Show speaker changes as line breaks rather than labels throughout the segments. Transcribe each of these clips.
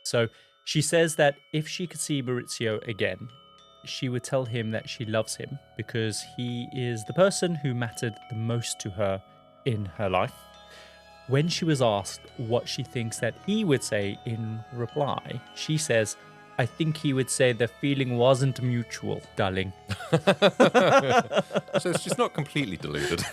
So she says that if she could see Maurizio again, she would tell him that she loves him because he is the person who mattered the most to her in her life. When she was asked what she thinks that he would say in reply, she says, I think he would say the feeling wasn't mutual, darling.
So she's not completely deluded.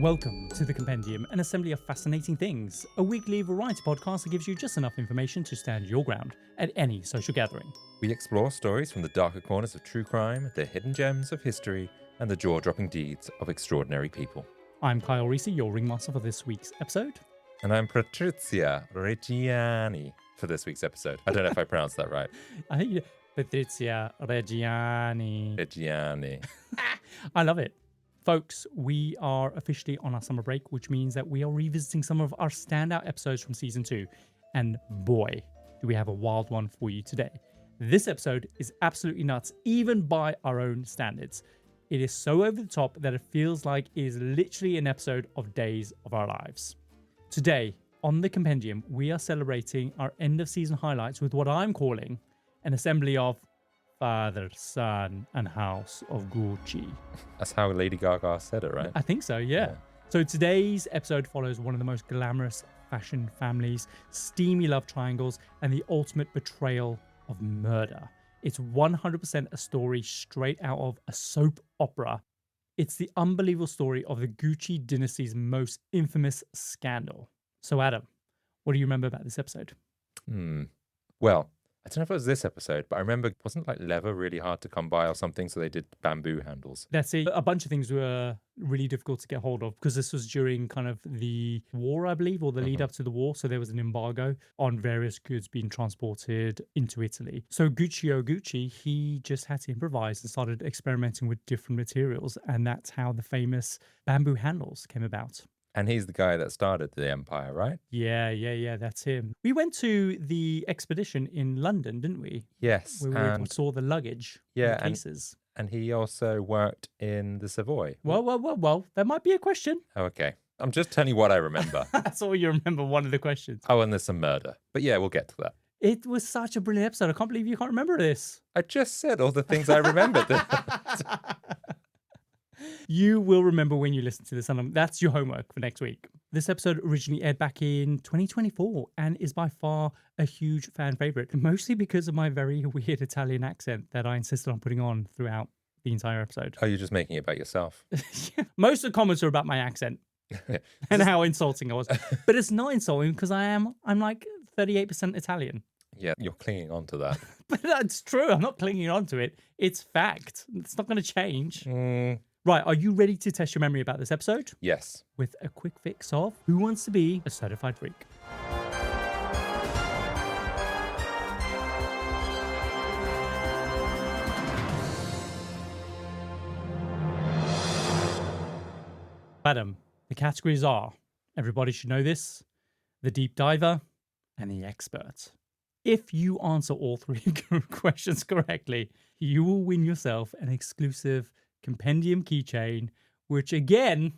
Welcome to The Compendium, an assembly of fascinating things, a weekly variety podcast that gives you just enough information to stand your ground at any social gathering.
We explore stories from the darker corners of true crime, the hidden gems of history, and the jaw-dropping deeds of extraordinary people.
I'm Kyle Reese, your ringmaster for this week's episode.
And I'm Patrizia Reggiani for this week's episode. I don't know if I pronounced that right.
I think you Patrizia Reggiani.
Reggiani.
I love it. Folks, we are officially on our summer break, which means that we are revisiting some of our standout episodes from season 2. And boy, do we have a wild one for you today. This episode is absolutely nuts, even by our own standards. It is so over the top that it feels like it is literally an episode of Days of Our Lives. Today, on The Compendium, we are celebrating our end of season highlights with what I'm calling an assembly of Father, Son, and House of Gucci.
That's how Lady Gaga said it, right?
I think so, yeah. So today's episode follows one of the most glamorous fashion families, steamy love triangles, and the ultimate betrayal of murder. It's 100% a story straight out of a soap opera. It's the unbelievable story of the Gucci dynasty's most infamous scandal. So Adam, what do you remember about this episode?
Well, I don't know if it was this episode, but I remember, wasn't like leather really hard to come by or something? So they did bamboo handles.
That's it. A bunch of things were really difficult to get hold of because this was during kind of the war, I believe, or the lead up to the war. So there was an embargo on various goods being transported into Italy. So Guccio Gucci, he just had to improvise and started experimenting with different materials. And that's how the famous bamboo handles came about.
And he's the guy that started the empire, right?
Yeah, that's him. We went to the expedition in London, didn't we?
Yes.
Where we saw the luggage, the cases.
And he also worked in the Savoy.
Well, there might be a question.
Oh, okay. I'm just telling you what I remember.
That's all you remember, one of the questions.
Oh, and there's some murder. But yeah, we'll get to that.
It was such a brilliant episode. I can't believe you can't remember this.
I just said all the things I remembered.
You will remember when you listen to this, and that's your homework for next week. This episode originally aired back in 2024 and is by far a huge fan favorite, mostly because of my very weird Italian accent that I insisted on putting on throughout the entire episode.
Oh, you're just making it about yourself.
Most of the comments are about my accent and how insulting I was. But it's not insulting because I'm like 38% Italian.
Yeah, you're clinging on to that.
But that's true. I'm not clinging on to it. It's fact. It's not going to change. Right, are you ready to test your memory about this episode?
Yes.
With a quick fix of Who Wants to Be a Certified Freak? Adam, the categories are Everybody Should Know This, The Deep Diver, and The Expert. If you answer all three questions correctly, you will win yourself an exclusive Compendium keychain, which again,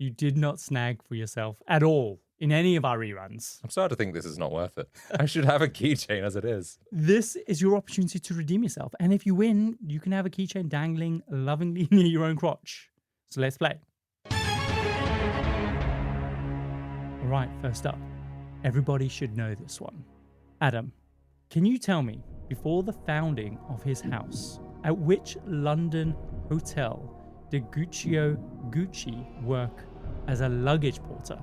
you did not snag for yourself at all in any of our reruns.
I'm starting to think this is not worth it. I should have a keychain as it is.
This is your opportunity to redeem yourself. And if you win, you can have a keychain dangling lovingly near your own crotch. So let's play. All right, first up, everybody should know this one. Adam, can you tell me, before the founding of his house, at which London hotel did Guccio Gucci work as a luggage porter?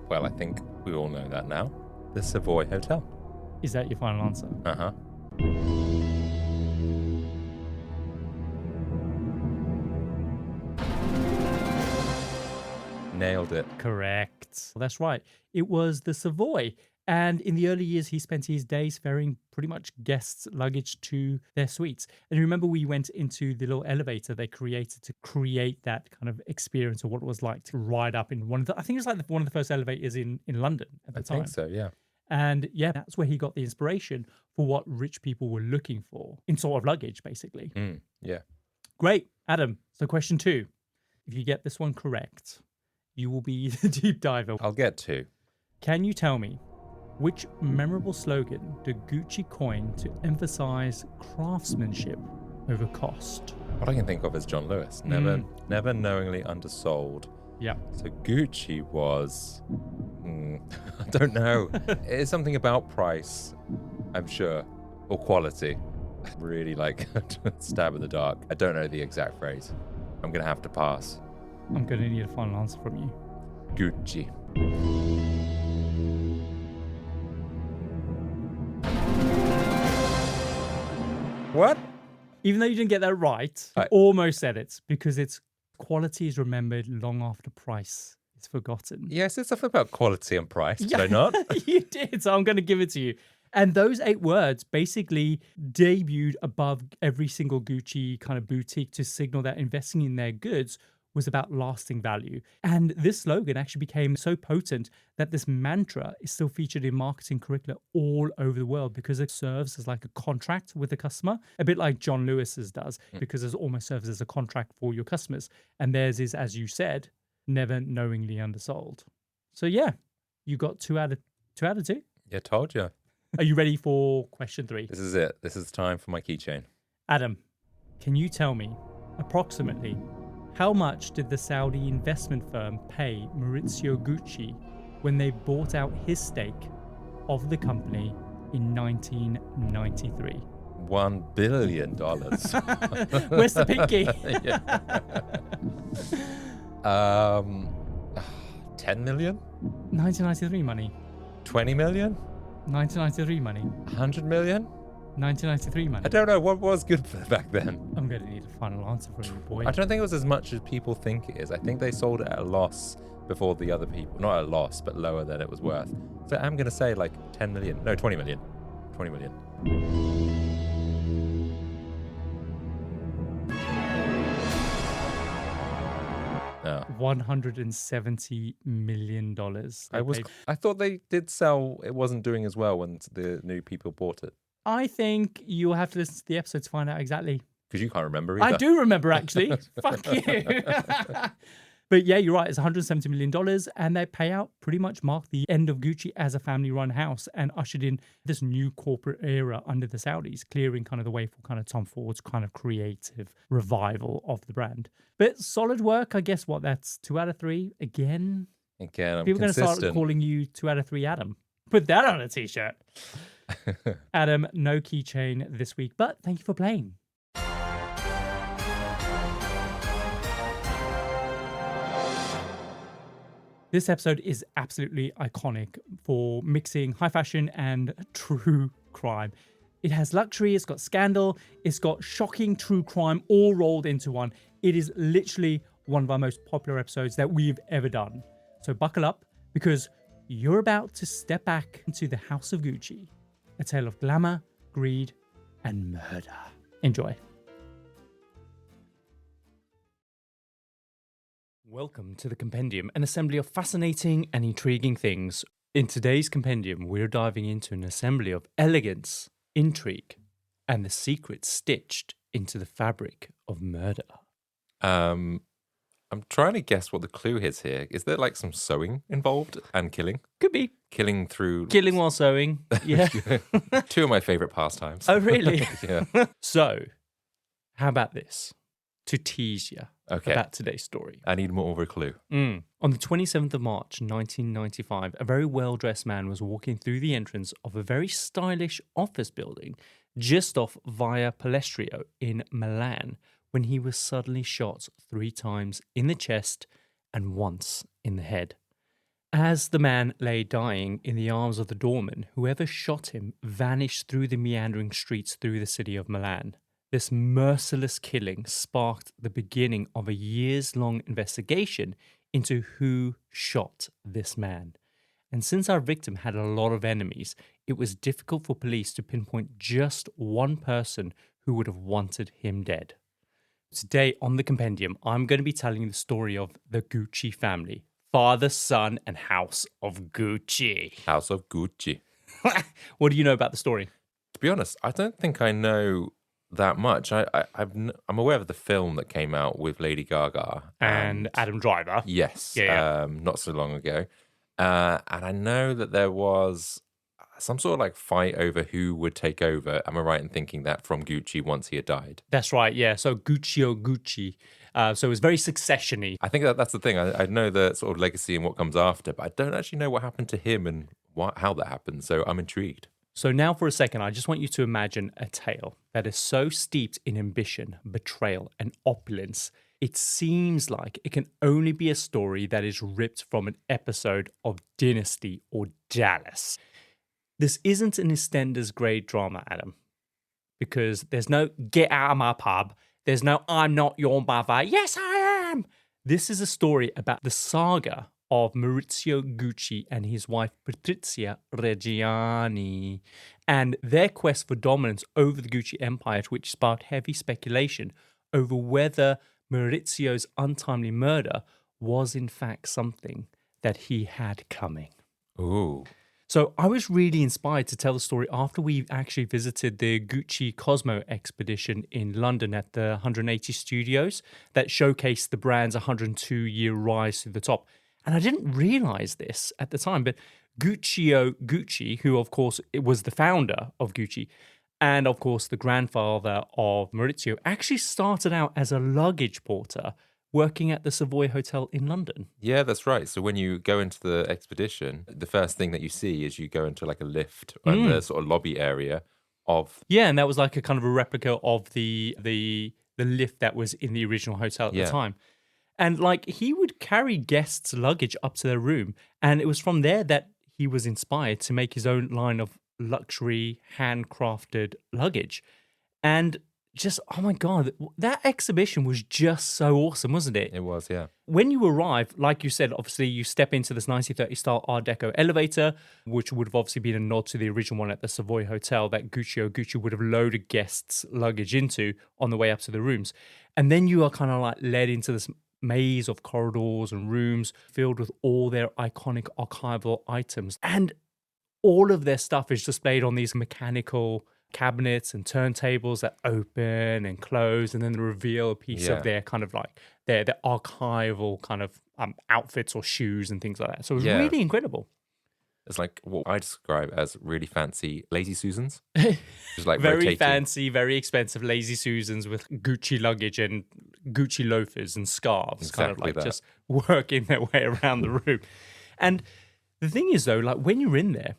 Well, I think we all know that now. The Savoy Hotel.
Is that your final answer?
Uh-huh. Nailed it.
Correct. That's right. It was the Savoy. And in the early years, he spent his days ferrying pretty much guests' luggage to their suites. And remember, we went into the little elevator they created to create that kind of experience of what it was like to ride up in one of the, I think it was like one of the first elevators in London at the time.
I think so, yeah.
And yeah, that's where he got the inspiration for what rich people were looking for in sort of luggage, basically.
Yeah.
Great. Adam, so question 2. If you get this one correct, you will be the deep diver.
I'll get 2.
Can you tell me which memorable slogan did Gucci coin to emphasize craftsmanship over cost?
What I can think of is John Lewis. Never knowingly undersold.
Yeah.
So Gucci was, I don't know. It's something about price, I'm sure, or quality. Really like stab in the dark. I don't know the exact phrase. I'm going to have to pass.
I'm going to need a final answer from you.
Gucci. What?
Even though you didn't get that right, you almost said it, because it's quality is remembered long after price is forgotten.
Yes, it's something about quality and price. Did I not?
You did, so I'm going to give it to you. And those 8 words basically debuted above every single Gucci kind of boutique to signal that investing in their goods was about lasting value. And this slogan actually became so potent that this mantra is still featured in marketing curricula all over the world because it serves as like a contract with the customer, a bit like John Lewis's does, because it almost serves as a contract for your customers. And theirs is, as you said, never knowingly undersold. So yeah, you got 2 out of 2.
Yeah, told you.
Are you ready for question 3?
This is it. This is time for my keychain.
Adam, can you tell me approximately how much did the Saudi investment firm pay Maurizio Gucci when they bought out his stake of the company in 1993?
$1 billion.
Where's the pinky?
10 million?
1993 money.
20 million?
1993 money.
100 million?
1993 money.
I don't know. What was good back then?
I'm going to need a final answer from you, boy.
I don't think it was as much as people think it is. I think they sold it at a loss before the other people. Not at a loss, but lower than it was worth. So I'm going to say like 10 million. No, 20 million. 20 million. No.
$170 million.
I thought they did sell. It wasn't doing as well when the new people bought it.
I think you'll have to listen to the episode to find out exactly.
Because you can't remember either.
I do remember, actually. Fuck you. But yeah, you're right. It's $170 million. And their payout pretty much marked the end of Gucci as a family-run house and ushered in this new corporate era under the Saudis, clearing kind of the way for kind of Tom Ford's kind of creative revival of the brand. But solid work, I guess. What, that's 2 out of 3 again?
Again, I'm
People are going to start
consistent.
calling you 2 out of 3 Adam. Put that on a t-shirt. Adam, no keychain this week, but thank you for playing. This episode is absolutely iconic for mixing high fashion and true crime. It has luxury, it's got scandal, it's got shocking true crime all rolled into one. It is literally one of our most popular episodes that we've ever done. So buckle up, because you're about to step back into the House of Gucci, a tale of glamour, greed, and murder. Enjoy. Welcome to the Compendium, an assembly of fascinating and intriguing things. In today's Compendium, we're diving into an assembly of elegance, intrigue, and the secrets stitched into the fabric of murder.
I'm trying to guess what the clue is here. Is there like some sewing involved and killing?
Could be.
Killing through...
Killing while sewing. Yeah.
2 of my favorite pastimes.
Oh, really?
Yeah.
So, how about this? To tease you about today's story.
I need more of a clue.
On the 27th of March, 1995, a very well-dressed man was walking through the entrance of a very stylish office building just off Via Palestrio in Milan when he was suddenly shot 3 times in the chest and once in the head. As the man lay dying in the arms of the doorman, whoever shot him vanished through the meandering streets through the city of Milan. This merciless killing sparked the beginning of a years-long investigation into who shot this man.
And since our victim had a lot of enemies, it was difficult for police to pinpoint just one person who would have wanted him dead. Today on the compendium, I'm going to be telling you the story of the Gucci family. Father, son, and House of Gucci.
House of Gucci.
What do you know about the story?
To be honest, I don't think I know that much. I'm aware of the film that came out with Lady Gaga.
And Adam Driver.
Yes.
Yeah.
Not so long ago. And I know that there was some sort of like fight over who would take over. Am I right in thinking that from Gucci once he had died?
That's right, yeah. So Guccio Gucci. So it was very succession-y.
I think that's the thing. I know the sort of legacy and what comes after, but I don't actually know what happened to him and how that happened. So I'm intrigued.
So now for a second, I just want you to imagine a tale that is so steeped in ambition, betrayal, and opulence. It seems like it can only be a story that is ripped from an episode of Dynasty or Dallas. This isn't an EastEnders grade drama, Adam, because there's no get out of my pub. There's no I'm not your mother. Yes, I am. This is a story about the saga of Maurizio Gucci and his wife Patrizia Reggiani and their quest for dominance over the Gucci empire, which sparked heavy speculation over whether Maurizio's untimely murder was in fact something that he had coming.
Ooh.
So I was really inspired to tell the story after we actually visited the Gucci Cosmo expedition in London at the 180 studios that showcased the brand's 102-year rise to the top. And I didn't realize this at the time, but Guccio Gucci, who of course was the founder of Gucci, and of course the grandfather of Maurizio, actually started out as a luggage porter working at the Savoy Hotel in London.
Yeah, that's right. So when you go into the expedition, the first thing that you see is you go into like a lift and the sort of lobby area of...
Yeah, and that was like a kind of a replica of the lift that was in the original hotel at the time. And like he would carry guests' luggage up to their room. And it was from there that he was inspired to make his own line of luxury, handcrafted luggage. And just, oh my God, that exhibition was just so awesome, wasn't it?
It was, yeah.
When you arrive, like you said, obviously you step into this 1930 style Art Deco elevator, which would have obviously been a nod to the original one at the Savoy Hotel that Guccio Gucci would have loaded guests' luggage into on the way up to the rooms. And then you are kind of like led into this maze of corridors and rooms filled with all their iconic archival items. And all of their stuff is displayed on these mechanical cabinets and turntables that open and close and then reveal a piece of their kind of like their archival kind of outfits or shoes and things like that. So it was really incredible.
It's like what I describe as really fancy Lazy Susans. Just like
very
rotating.
fancy, very expensive Lazy Susans with Gucci luggage and Gucci loafers and scarves, kind of like just working their way around the room. And the thing is though, like when you're in there,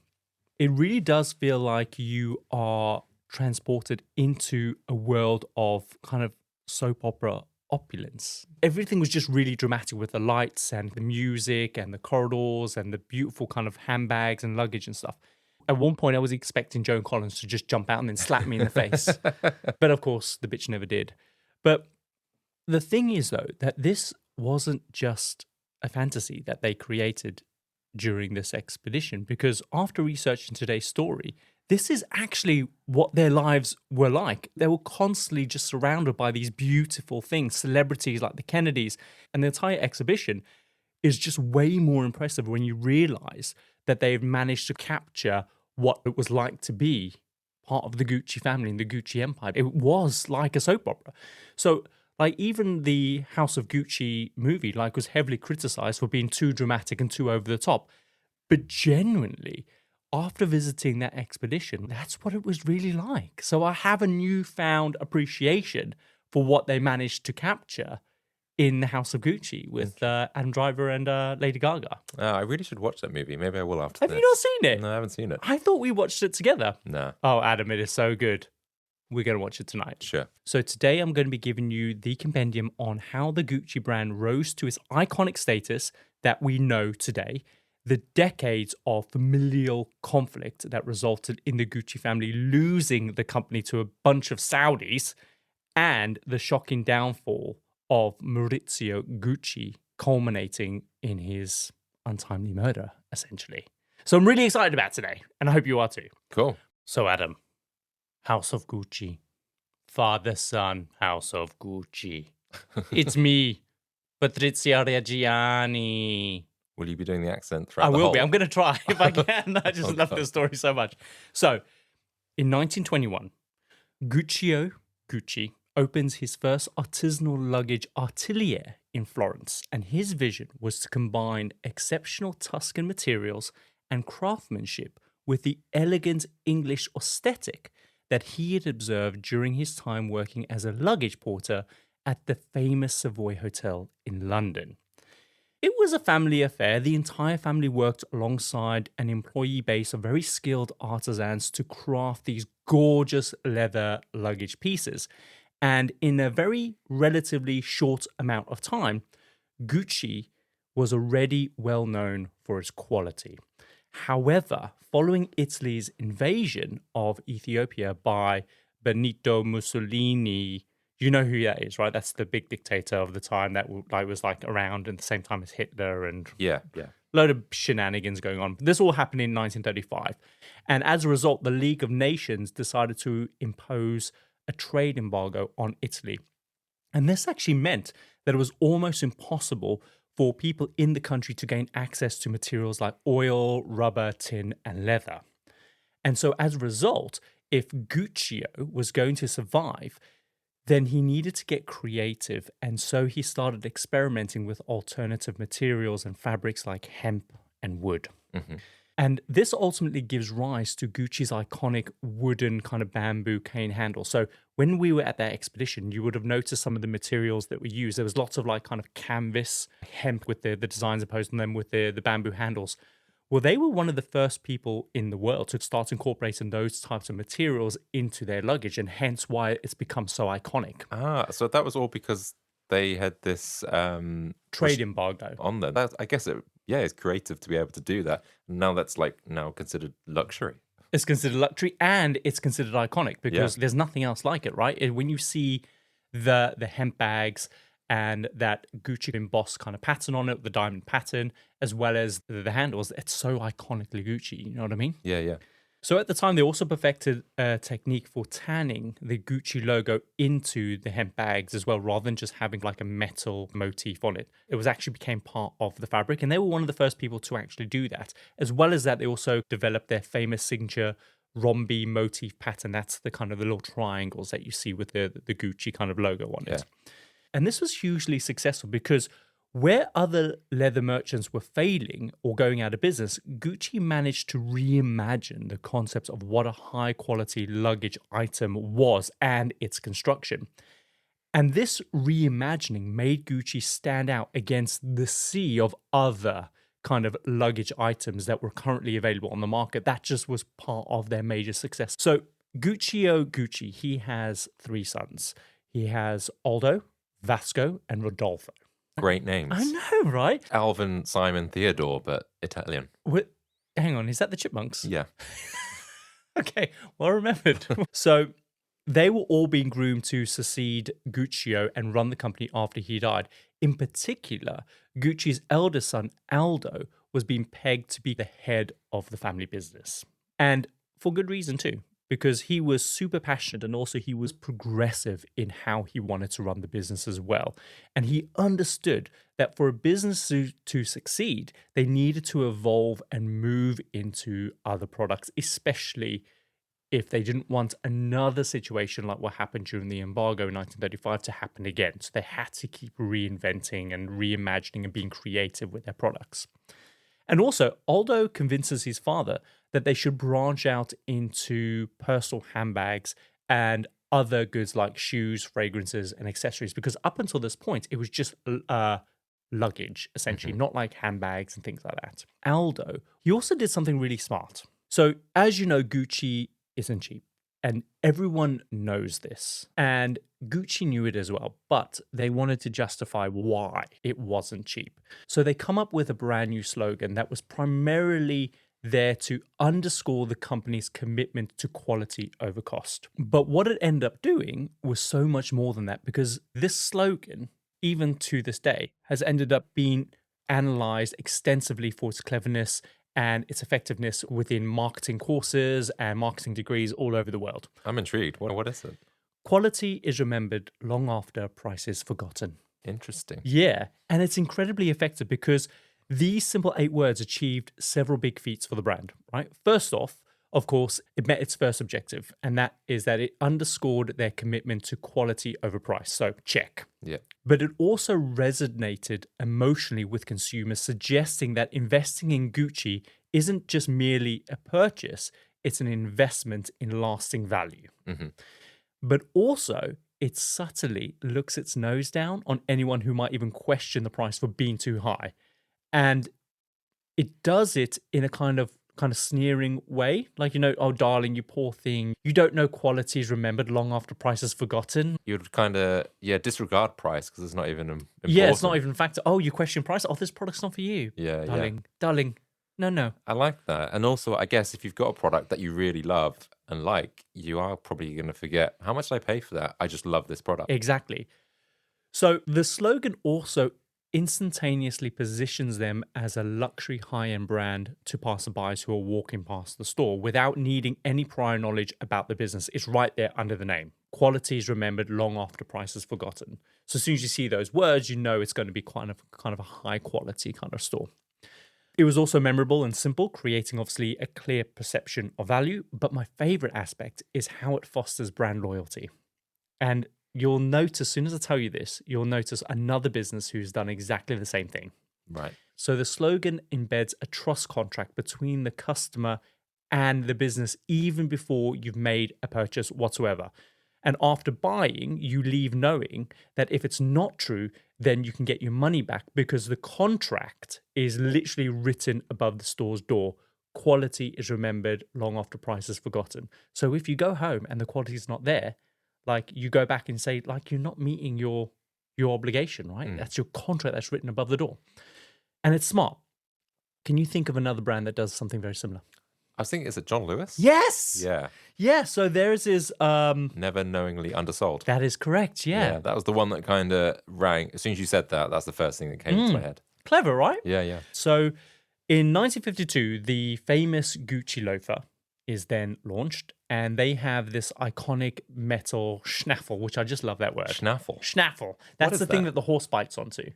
it really does feel like you are transported into a world of kind of soap opera opulence. Everything was just really dramatic with the lights and the music and the corridors and the beautiful kind of handbags and luggage and stuff. At one point, I was expecting Joan Collins to just jump out and then slap me in the face. But of course, the bitch never did. But the thing is, though, that this wasn't just a fantasy that they created during this expedition, because after researching today's story, this is actually what their lives were like. They were constantly just surrounded by these beautiful things, celebrities like the Kennedys, and the entire exhibition is just way more impressive when you realize that they've managed to capture what it was like to be part of the Gucci family and the Gucci empire. It was like a soap opera. So like even the House of Gucci movie like was heavily criticized for being too dramatic and too over the top. But genuinely, after visiting that expedition, that's what it was really like. So I have a newfound appreciation for what they managed to capture in the House of Gucci with Adam Driver and Lady Gaga.
I really should watch that movie. Maybe I will after
Have
this.
you not seen it?
No, I haven't seen it.
I thought we watched it together.
No.
Oh, Adam, it is so good. We're going to watch it tonight.
Sure.
So today I'm going to be giving you the compendium on how the Gucci brand rose to its iconic status that we know today, the decades of familial conflict that resulted in the Gucci family losing the company to a bunch of Saudis, and the shocking downfall of Maurizio Gucci, culminating in his untimely murder, essentially. So I'm really excited about today, and I hope you are too.
Cool.
So Adam, House of Gucci, father son House of Gucci. It's me, Patrizia Reggiani.
Will you be doing the accent throughout
I
the
will
whole?
be. I'm going to try if I can. I just love
God.
this story so much. So, in 1921, Guccio Gucci opens his first artisanal luggage atelier in Florence, and his vision was to combine exceptional Tuscan materials and craftsmanship with the elegant English aesthetic that he had observed during his time working as a luggage porter at the famous Savoy Hotel in London. It was a family affair. The entire family worked alongside an employee base of very skilled artisans to craft these gorgeous leather luggage pieces. And in a very relatively short amount of time, Gucci was already well known for its quality. However, following Italy's invasion of Ethiopia by Benito Mussolini, you know who that is, right? That's the big dictator of the time that was around at the same time as Hitler and
Yeah.
load of shenanigans going on. This all happened in 1935. And as a result, the League of Nations decided to impose a trade embargo on Italy. And this actually meant that it was almost impossible for people in the country to gain access to materials like oil, rubber, tin, and leather. And so as a result, if Guccio was going to survive, then he needed to get creative. And so he started experimenting with alternative materials and fabrics like hemp and wood.
Mm-hmm.
And this ultimately gives rise to Gucci's iconic wooden kind of bamboo cane handle. So when we were at that expedition, you would have noticed some of the materials that were used. There was lots of like kind of canvas, hemp with the designs imposed on them with the bamboo handles. Well, they were one of the first people in the world to start incorporating those types of materials into their luggage, and hence why it's become so iconic.
So that was all because they had this
Trade embargo
on there. I guess it's creative to be able to do that. Now that's now considered luxury.
It's considered luxury and it's considered iconic because there's nothing else like it, right? And when you see the hemp bags and that Gucci embossed kind of pattern on it, the diamond pattern, as well as the handles, it's so iconically Gucci, you know what I mean?
Yeah.
So at the time, they also perfected a technique for tanning the Gucci logo into the hemp bags as well, rather than just having like a metal motif on it. It was actually became part of the fabric, and they were one of the first people to actually do that. As well as that, they also developed their famous signature rhombi motif pattern. That's the kind of the little triangles that you see with the Gucci kind of logo on it. And this was hugely successful because where other leather merchants were failing or going out of business, Gucci managed to reimagine the concepts of what a high quality luggage item was and its construction. And this reimagining made Gucci stand out against the sea of other kind of luggage items that were currently available on the market. That just was part of their major success. So Guccio Gucci, he has 3 sons. He has Aldo, Vasco, and Rodolfo.
Great names.
I know, right?
Alvin, Simon, Theodore, but Italian.
Hang on, is that the Chipmunks?
Yeah.
Okay, well remembered. So they were all being groomed to succeed Guccio and run the company after he died. In particular, Gucci's eldest son, Aldo, was being pegged to be the head of the family business. And for good reason too, because he was super passionate and also he was progressive in how he wanted to run the business as well. And he understood that for a business to succeed, they needed to evolve and move into other products, especially if they didn't want another situation like what happened during the embargo in 1935 to happen again. So they had to keep reinventing and reimagining and being creative with their products. And also, Aldo convinces his father that they should branch out into personal handbags and other goods like shoes, fragrances, and accessories, because up until this point, it was just luggage, essentially, not like handbags and things like that. Aldo, he also did something really smart. So, as you know, Gucci isn't cheap. And everyone knows this. And Gucci knew it as well, but they wanted to justify why it wasn't cheap. So they come up with a brand new slogan that was primarily there to underscore the company's commitment to quality over cost. But what it ended up doing was so much more than that, because this slogan, even to this day, has ended up being analyzed extensively for its cleverness and its effectiveness within marketing courses and marketing degrees all over the world.
I'm intrigued. What is it?
Quality is remembered long after price is forgotten.
Interesting.
Yeah, and it's incredibly effective because these simple 8 words achieved several big feats for the brand, right? First off, of course, it met its first objective, and that is that it underscored their commitment to quality over price. So, check.
Yeah.
But it also resonated emotionally with consumers, suggesting that investing in Gucci isn't just merely a purchase, it's an investment in lasting value.
Mm-hmm.
But also, it subtly looks its nose down on anyone who might even question the price for being too high. And it does it in a kind of sneering way. Like, oh, darling, you poor thing. You don't know quality is remembered long after price is forgotten.
You'd kind of, disregard price because it's not even important.
Yeah, it's not even a factor. Oh, you question price? Oh, this product's not for you.
Yeah,
Darling, no.
I like that. And also, I guess if you've got a product that you really love and like, you are probably going to forget, how much did I pay for that? I just love this product.
Exactly. So the slogan also instantaneously positions them as a luxury high-end brand to passerbys who are walking past the store without needing any prior knowledge about the business. It's right there under the name. Quality is remembered long after price is forgotten. So as soon as you see those words, you know it's going to be kind of a high quality kind of store. It was also memorable and simple, creating obviously a clear perception of value. But my favorite aspect is how it fosters brand loyalty. And you'll notice, as soon as I tell you this, you'll notice another business who's done exactly the same thing.
Right.
So the slogan embeds a trust contract between the customer and the business even before you've made a purchase whatsoever. And after buying, you leave knowing that if it's not true, then you can get your money back because the contract is literally written above the store's door. Quality is remembered long after price is forgotten. So if you go home and the quality is not there, like you go back and say, like, you're not meeting your obligation, right? That's your contract that's written above the door. And it's smart. Can you think of another brand that does something very similar?
I was thinking, is it John Lewis?
Yes.
Yeah.
Yeah. So theirs is
Never knowingly undersold.
That is correct. Yeah.
That was the one that kind of rang. As soon as you said that, that's the first thing that came into my head.
Clever, right?
Yeah.
So in 1952, the famous Gucci loafer is then launched, and they have this iconic metal schnaffle, which I just love that word.
Schnaffle.
That's the thing that the horse bites onto.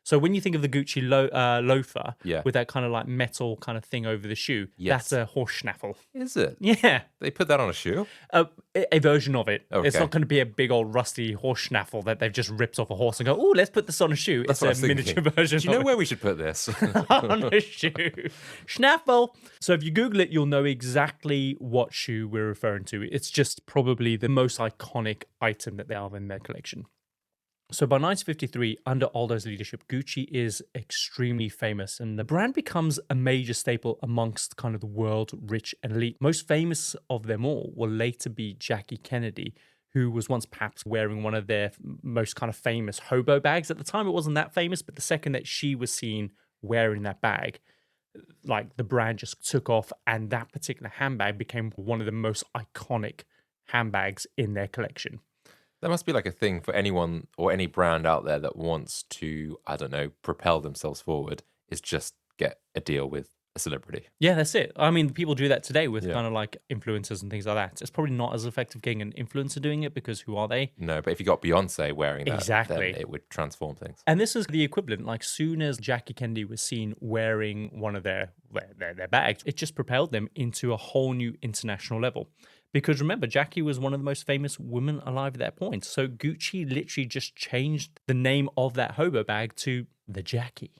So when you think of the Gucci loafer with that kind of like metal kind of thing over the shoe, that's a horse schnaffle.
Is it?
Yeah.
They put that on a shoe?
A version of it.
Okay.
It's not going to be a big old rusty horse schnaffle that they've just ripped off a horse and go, oh, let's put this on a shoe.
That's
it's a miniature version.
Do you know where we should put this?
On a shoe. Schnaffle. So if you Google it, you'll know exactly what shoe we're referring to. It's just probably the most iconic item that they have in their collection. So by 1953, under Aldo's leadership, Gucci is extremely famous, and the brand becomes a major staple amongst kind of the world rich and elite. Most famous of them all will later be Jackie Kennedy, who was once perhaps wearing one of their most kind of famous hobo bags. At the time, it wasn't that famous, but the second that she was seen wearing that bag, like the brand just took off, and that particular handbag became one of the most iconic handbags in their collection.
There must be like a thing for anyone or any brand out there that wants to, I don't know, propel themselves forward, is just get a deal with a celebrity.
Yeah, that's it. I mean, people do that today with kind of like influencers and things like that. It's probably not as effective getting an influencer doing it because who are they?
No, but if you got Beyonce wearing that,
exactly,
then it would transform things.
And this is the equivalent. Like, soon as Jackie Kennedy was seen wearing one of their bags, it just propelled them into a whole new international level. Because remember, Jackie was one of the most famous women alive at that point. So Gucci literally just changed the name of that hobo bag to the Jackie.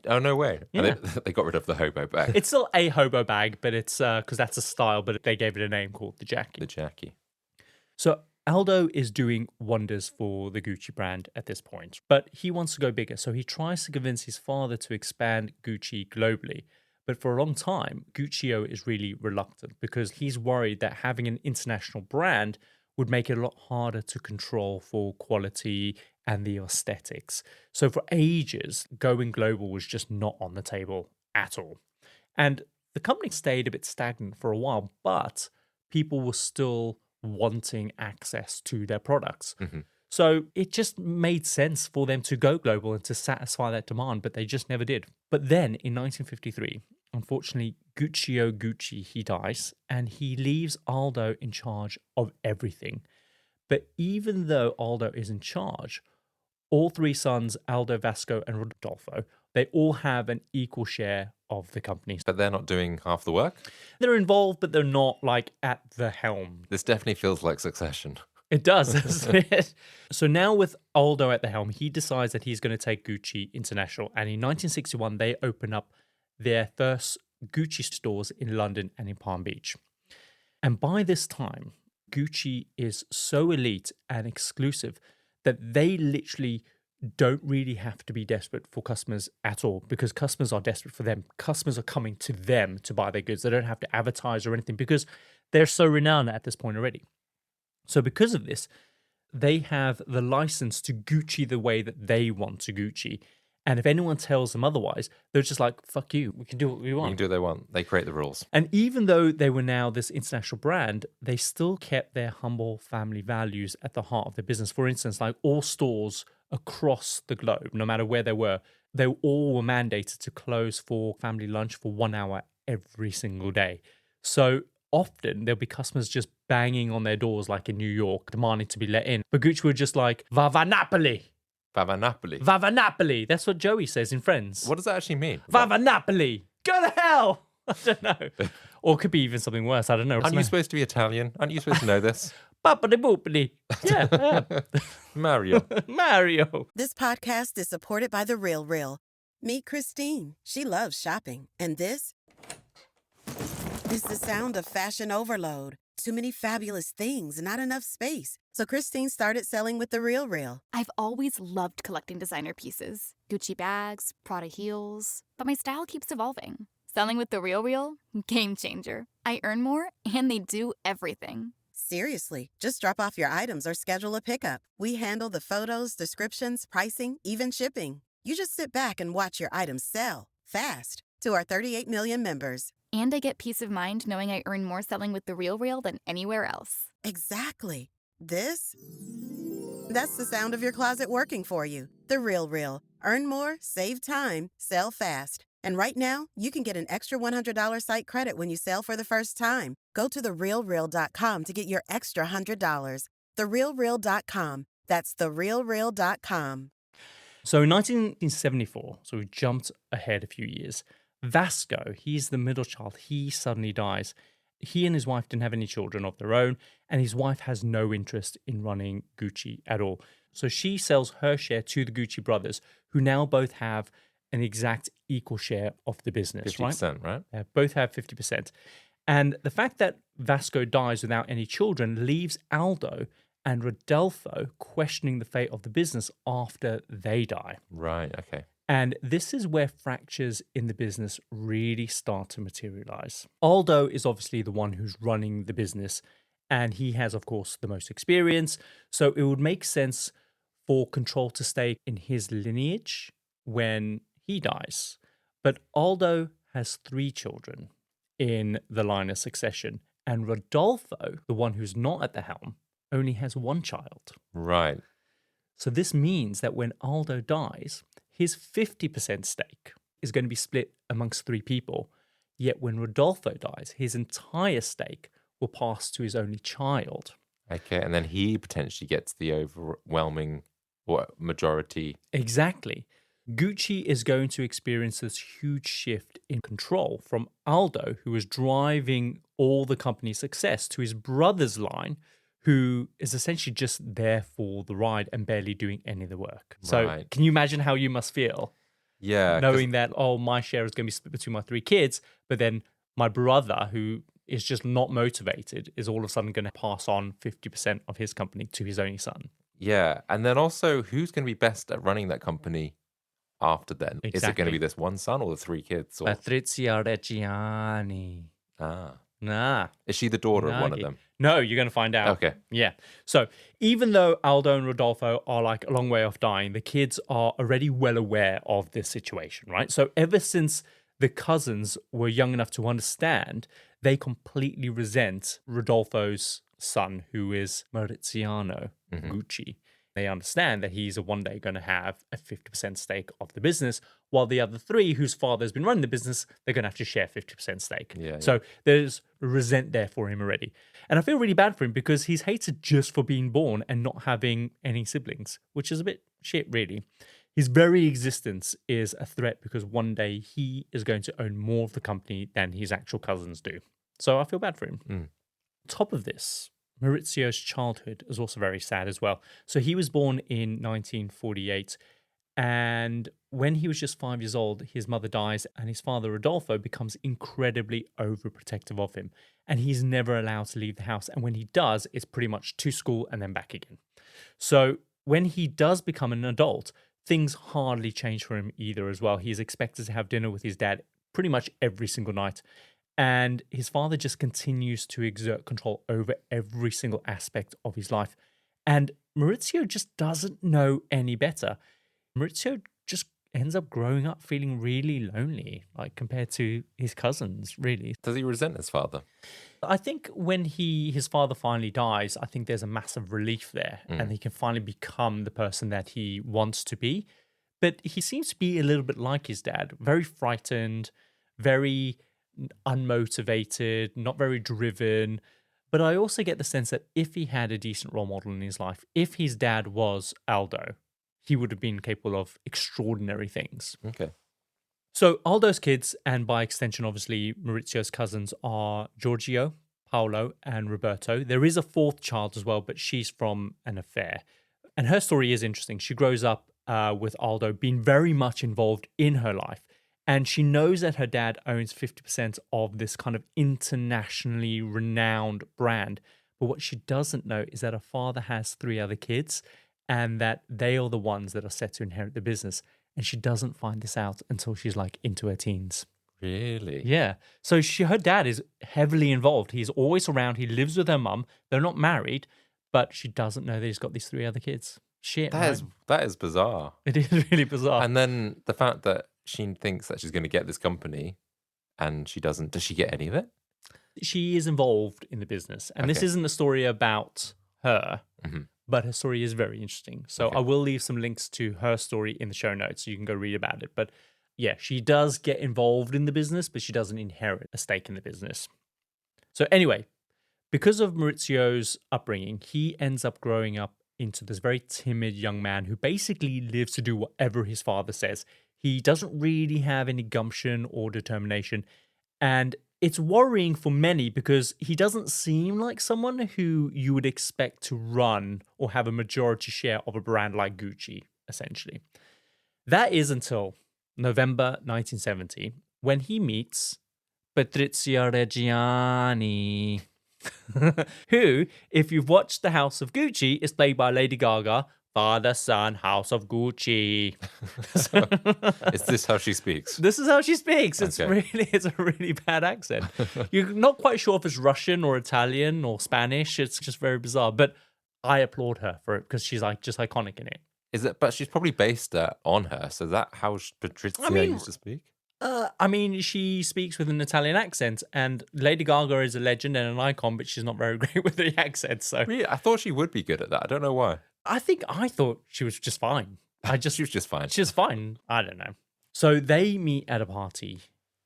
Oh, no way.
Yeah.
They got rid of the hobo bag.
It's still a hobo bag, but it's because that's a style, but they gave it a name called the Jackie.
The Jackie.
So Aldo is doing wonders for the Gucci brand at this point, but he wants to go bigger. So he tries to convince his father to expand Gucci globally. But for a long time, Guccio is really reluctant because he's worried that having an international brand would make it a lot harder to control for quality and the aesthetics. So for ages, going global was just not on the table at all. And the company stayed a bit stagnant for a while, but people were still wanting access to their products. Mm-hmm. So it just made sense for them to go global and to satisfy that demand, but they just never did. But then in 1953, unfortunately, Guccio Gucci, he dies, and he leaves Aldo in charge of everything. But even though Aldo is in charge, all three sons, Aldo, Vasco, and Rodolfo, they all have an equal share of the company.
But they're not doing half the work?
They're involved, but they're not like at the helm.
This definitely feels like Succession.
It does, doesn't it? So now with Aldo at the helm, he decides that he's going to take Gucci international. And in 1961, they open up their first Gucci stores in London and in Palm Beach. And by this time, Gucci is so elite and exclusive that they literally don't really have to be desperate for customers at all, because customers are desperate for them. Customers are coming to them to buy their goods. They don't have to advertise or anything because they're so renowned at this point already. So because of this, they have the license to Gucci the way that they want to Gucci. And if anyone tells them otherwise, they're just like, fuck you, we can do what we want.
You can do what they want. They create the rules.
And even though they were now this international brand, they still kept their humble family values at the heart of their business. For instance, like all stores across the globe, no matter where they all were mandated to close for family lunch for 1 hour every single day. So often there'll be customers just banging on their doors, like in New York, demanding to be let in. But Gucci were just like, Vava Napoli.
Vava Napoli.
Vava Napoli. That's what Joey says in Friends.
What does that actually mean?
Vava Napoli. Go to hell. I don't know. Or it could be even something worse. I don't know.
Aren't you supposed to be Italian? Aren't you supposed to know this?
Boppity boopity. Yeah, I am.
Mario.
Mario.
This podcast is supported by The Real Real. Meet Christine. She loves shopping. And this is the sound of fashion overload. Too many fabulous things, not enough space. So Christine started selling with The Real Real.
I've always loved collecting designer pieces. Gucci bags, Prada heels. But my style keeps evolving. Selling with The Real Real? Game changer. I earn more, and they do everything.
Seriously, just drop off your items or schedule a pickup. We handle the photos, descriptions, pricing, even shipping. You just sit back and watch your items sell fast to our 38 million members.
And I get peace of mind knowing I earn more selling with The Real Real than anywhere else.
Exactly. That's the sound of your closet working for you. The Real Real. Earn more, save time, sell fast. And right now, you can get an extra $100 site credit when you sell for the first time. Go to therealreal.com to get your extra $100. Therealreal.com. That's therealreal.com.
So in 1974, so we jumped ahead a few years, Vasco, he's the middle child, he suddenly dies. He and his wife didn't have any children of their own, and his wife has no interest in running Gucci at all. So she sells her share to the Gucci brothers, who now both have an exact equal share of the business,
50%, right?
They both have 50%. And the fact that Vasco dies without any children leaves Aldo and Rodolfo questioning the fate of the business after they die.
Right, okay.
And this is where fractures in the business really start to materialize. Aldo is obviously the one who's running the business, and he has, of course, the most experience. So it would make sense for control to stay in his lineage when he dies. But Aldo has 3 children in the line of succession, and Rodolfo, the one who's not at the helm, only has 1 child.
Right.
So this means that when Aldo dies, his 50% stake is going to be split amongst 3 people. Yet when Rodolfo dies, his entire stake will pass to his only child.
Okay, and then he potentially gets the overwhelming majority.
Exactly. Gucci is going to experience this huge shift in control from Aldo, who is driving all the company's success, to his brother's line, who is essentially just there for the ride and barely doing any of the work. So
Right.
Can you imagine how you must feel?
Yeah.
Knowing that, oh, my share is going to be split between my 3 kids, but then my brother, who is just not motivated, is all of a sudden going to pass on 50% of his company to his only son.
Yeah, and then also, who's going to be best at running that company after then? Is it going
Exactly.
to be this one son or the 3 kids? Or...
Patrizia Reggiani.
Ah.
Nah.
Is she the daughter of one of
Nagi.
them?
No, you're going to find out.
Okay.
Yeah. So even though Aldo and Rodolfo are like a long way off dying, the kids are already well aware of this situation, right? So ever since the cousins were young enough to understand, they completely resent Rodolfo's son, who is Maurizio Gucci. They understand that he's one day going to have a 50% stake of the business, while the other three, whose father's been running the business, they're going to have to share 50% stake. So there's resent there for him already. And I feel really bad for him because he's hated just for being born and not having any siblings, which is a bit shit, really. His very existence is a threat because one day he is going to own more of the company than his actual cousins do. So I feel bad for him. On top of this, Maurizio's childhood is also very sad as well. So he was born in 1948, and when he was just 5 years old, his mother dies, and his father, Rodolfo, becomes incredibly overprotective of him, and he's never allowed to leave the house. And when he does, it's pretty much to school and then back again. So when he does become an adult, things hardly change for him either as well. He's expected to have dinner with his dad pretty much every single night. And his father just continues to exert control over every single aspect of his life. And Maurizio just doesn't know any better. Maurizio just ends up growing up feeling really lonely, like compared to his cousins, really.
Does he resent his father?
I think when his father finally dies, I think there's a massive relief there, and he can finally become the person that he wants to be. But he seems to be a little bit like his dad, very frightened, very unmotivated, not very driven. But I also get the sense that if he had a decent role model in his life, if his dad was Aldo, he would have been capable of extraordinary things.
Okay.
So Aldo's kids, and by extension, obviously, Maurizio's cousins, are Giorgio, Paolo, and Roberto. There is a fourth child as well, but she's from an affair. And her story is interesting. She grows up with Aldo being very much involved in her life. And she knows that her dad owns 50% of this kind of internationally renowned brand. But what she doesn't know is that her father has 3 other kids and that they are the ones that are set to inherit the business. And she doesn't find this out until she's like into her teens.
Really?
Yeah. So her dad is heavily involved. He's always around. He lives with her mum. They're not married, but she doesn't know that he's got these 3 other kids. Shit,
that is bizarre.
It is really bizarre.
And then the fact that she thinks that she's going to get this company and she doesn't. Does she get any of it?
She is involved in the business. And this isn't a story about her, but her story is very interesting. So I will leave some links to her story in the show notes so you can go read about it. But yeah, she does get involved in the business, but she doesn't inherit a stake in the business. So anyway, because of Maurizio's upbringing, he ends up growing up into this very timid young man who basically lives to do whatever his father says. He doesn't really have any gumption or determination. And it's worrying for many because he doesn't seem like someone who you would expect to run or have a majority share of a brand like Gucci, essentially. That is until November 1970, when he meets Patrizia Reggiani, who, if you've watched The House of Gucci, is played by Lady Gaga, Father, Son, House of Gucci.
Is this how she speaks?
This is how she speaks. It's a really bad accent. You're not quite sure if it's Russian or Italian or Spanish. It's just very bizarre. But I applaud her for it because she's like just iconic in it.
Is it? But she's probably based on her. So is that how Patrizia used to speak?
She speaks with an Italian accent, and Lady Gaga is a legend and an icon, but she's not very great with the accent. So
really, I thought she would be good at that. I don't know why.
I thought she was just fine.
She was just fine.
She's fine. I don't know. So they meet at a party,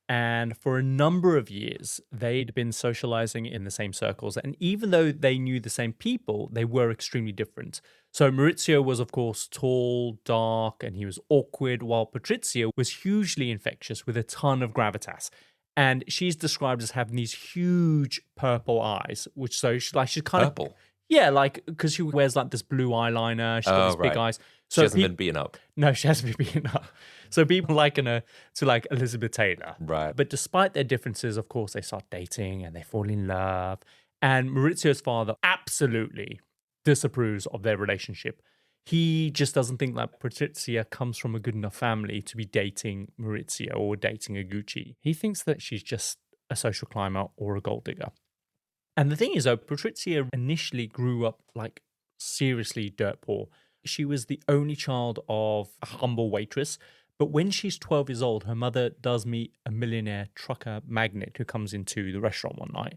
and for a number of years, they'd been socializing in the same circles. And even though they knew the same people, they were extremely different. So Maurizio was, of course, tall, dark, and he was awkward, while Patrizia was hugely infectious with a ton of gravitas. And she's described as having these huge purple eyes, which she's kind of
purple.
Yeah, like because she wears like this blue eyeliner. She's got these big eyes.
So she hasn't been beaten up.
No, she hasn't been beaten up. So people liken her to like Elizabeth Taylor.
Right.
But despite their differences, of course, they start dating and they fall in love. And Maurizio's father absolutely disapproves of their relationship. He just doesn't think that Patrizia comes from a good enough family to be dating Maurizio or dating a Gucci. He thinks that she's just a social climber or a gold digger. And the thing is, though, Patrizia initially grew up like seriously dirt poor. She was the only child of a humble waitress. But when she's 12 years old, her mother does meet a millionaire trucker magnate who comes into the restaurant one night.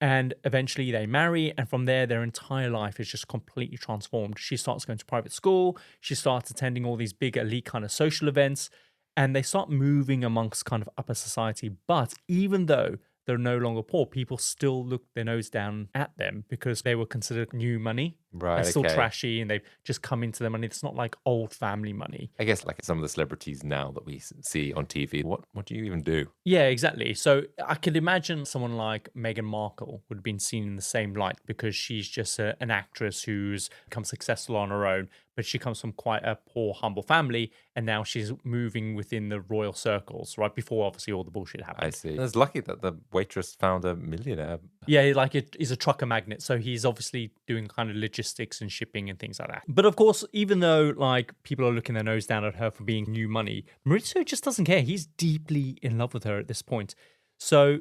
And eventually they marry, and from there, their entire life is just completely transformed. She starts going to private school, she starts attending all these big elite kind of social events, and they start moving amongst kind of upper society. But even though they're no longer poor, people still look their nose down at them because they were considered new money.
Right,
They're still
okay.
trashy, and they've just come into their money. It's not like old family money.
I guess like some of the celebrities now that we see on TV, what do you even do?
Yeah, exactly. So I could imagine someone like Meghan Markle would have been seen in the same light because she's just an actress who's become successful on her own, but she comes from quite a poor, humble family, and now she's moving within the royal circles, right before obviously all the bullshit happened.
I see. It's lucky that the waitress found a millionaire.
Yeah, like he's a trucker magnet, so he's obviously doing kind of logistics and shipping and things like that. But of course, even though like people are looking their nose down at her for being new money, Maurizio just doesn't care. He's deeply in love with her at this point. So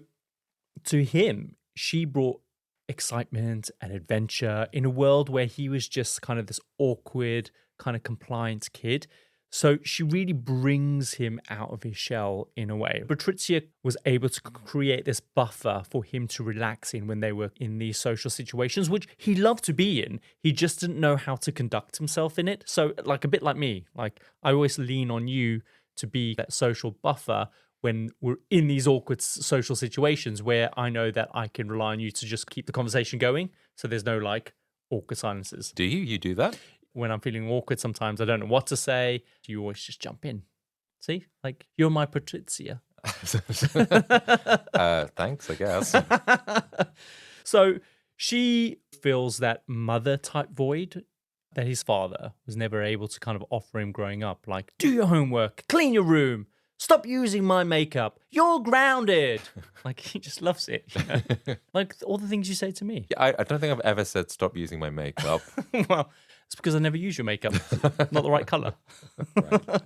to him, she brought excitement and adventure in a world where he was just kind of this awkward, kind of compliant kid. So she really brings him out of his shell in a way. Patrizia was able to create this buffer for him to relax in when they were in these social situations, which he loved to be in. He just didn't know how to conduct himself in it. So like a bit like me, like I always lean on you to be that social buffer when we're in these awkward social situations where I know that I can rely on you to just keep the conversation going. So there's no like awkward silences.
Do you? You do that?
When I'm feeling awkward, sometimes I don't know what to say. You always just jump in. See, like you're my Patrizia.
Thanks, I guess.
So she fills that mother type void that his father was never able to kind of offer him growing up. Like, do your homework, clean your room, stop using my makeup, you're grounded. Like, he just loves it. You know? Like all the things you say to me.
I don't think I've ever said stop using my makeup.
Well, it's because I never use your makeup. Not the right color.
Right.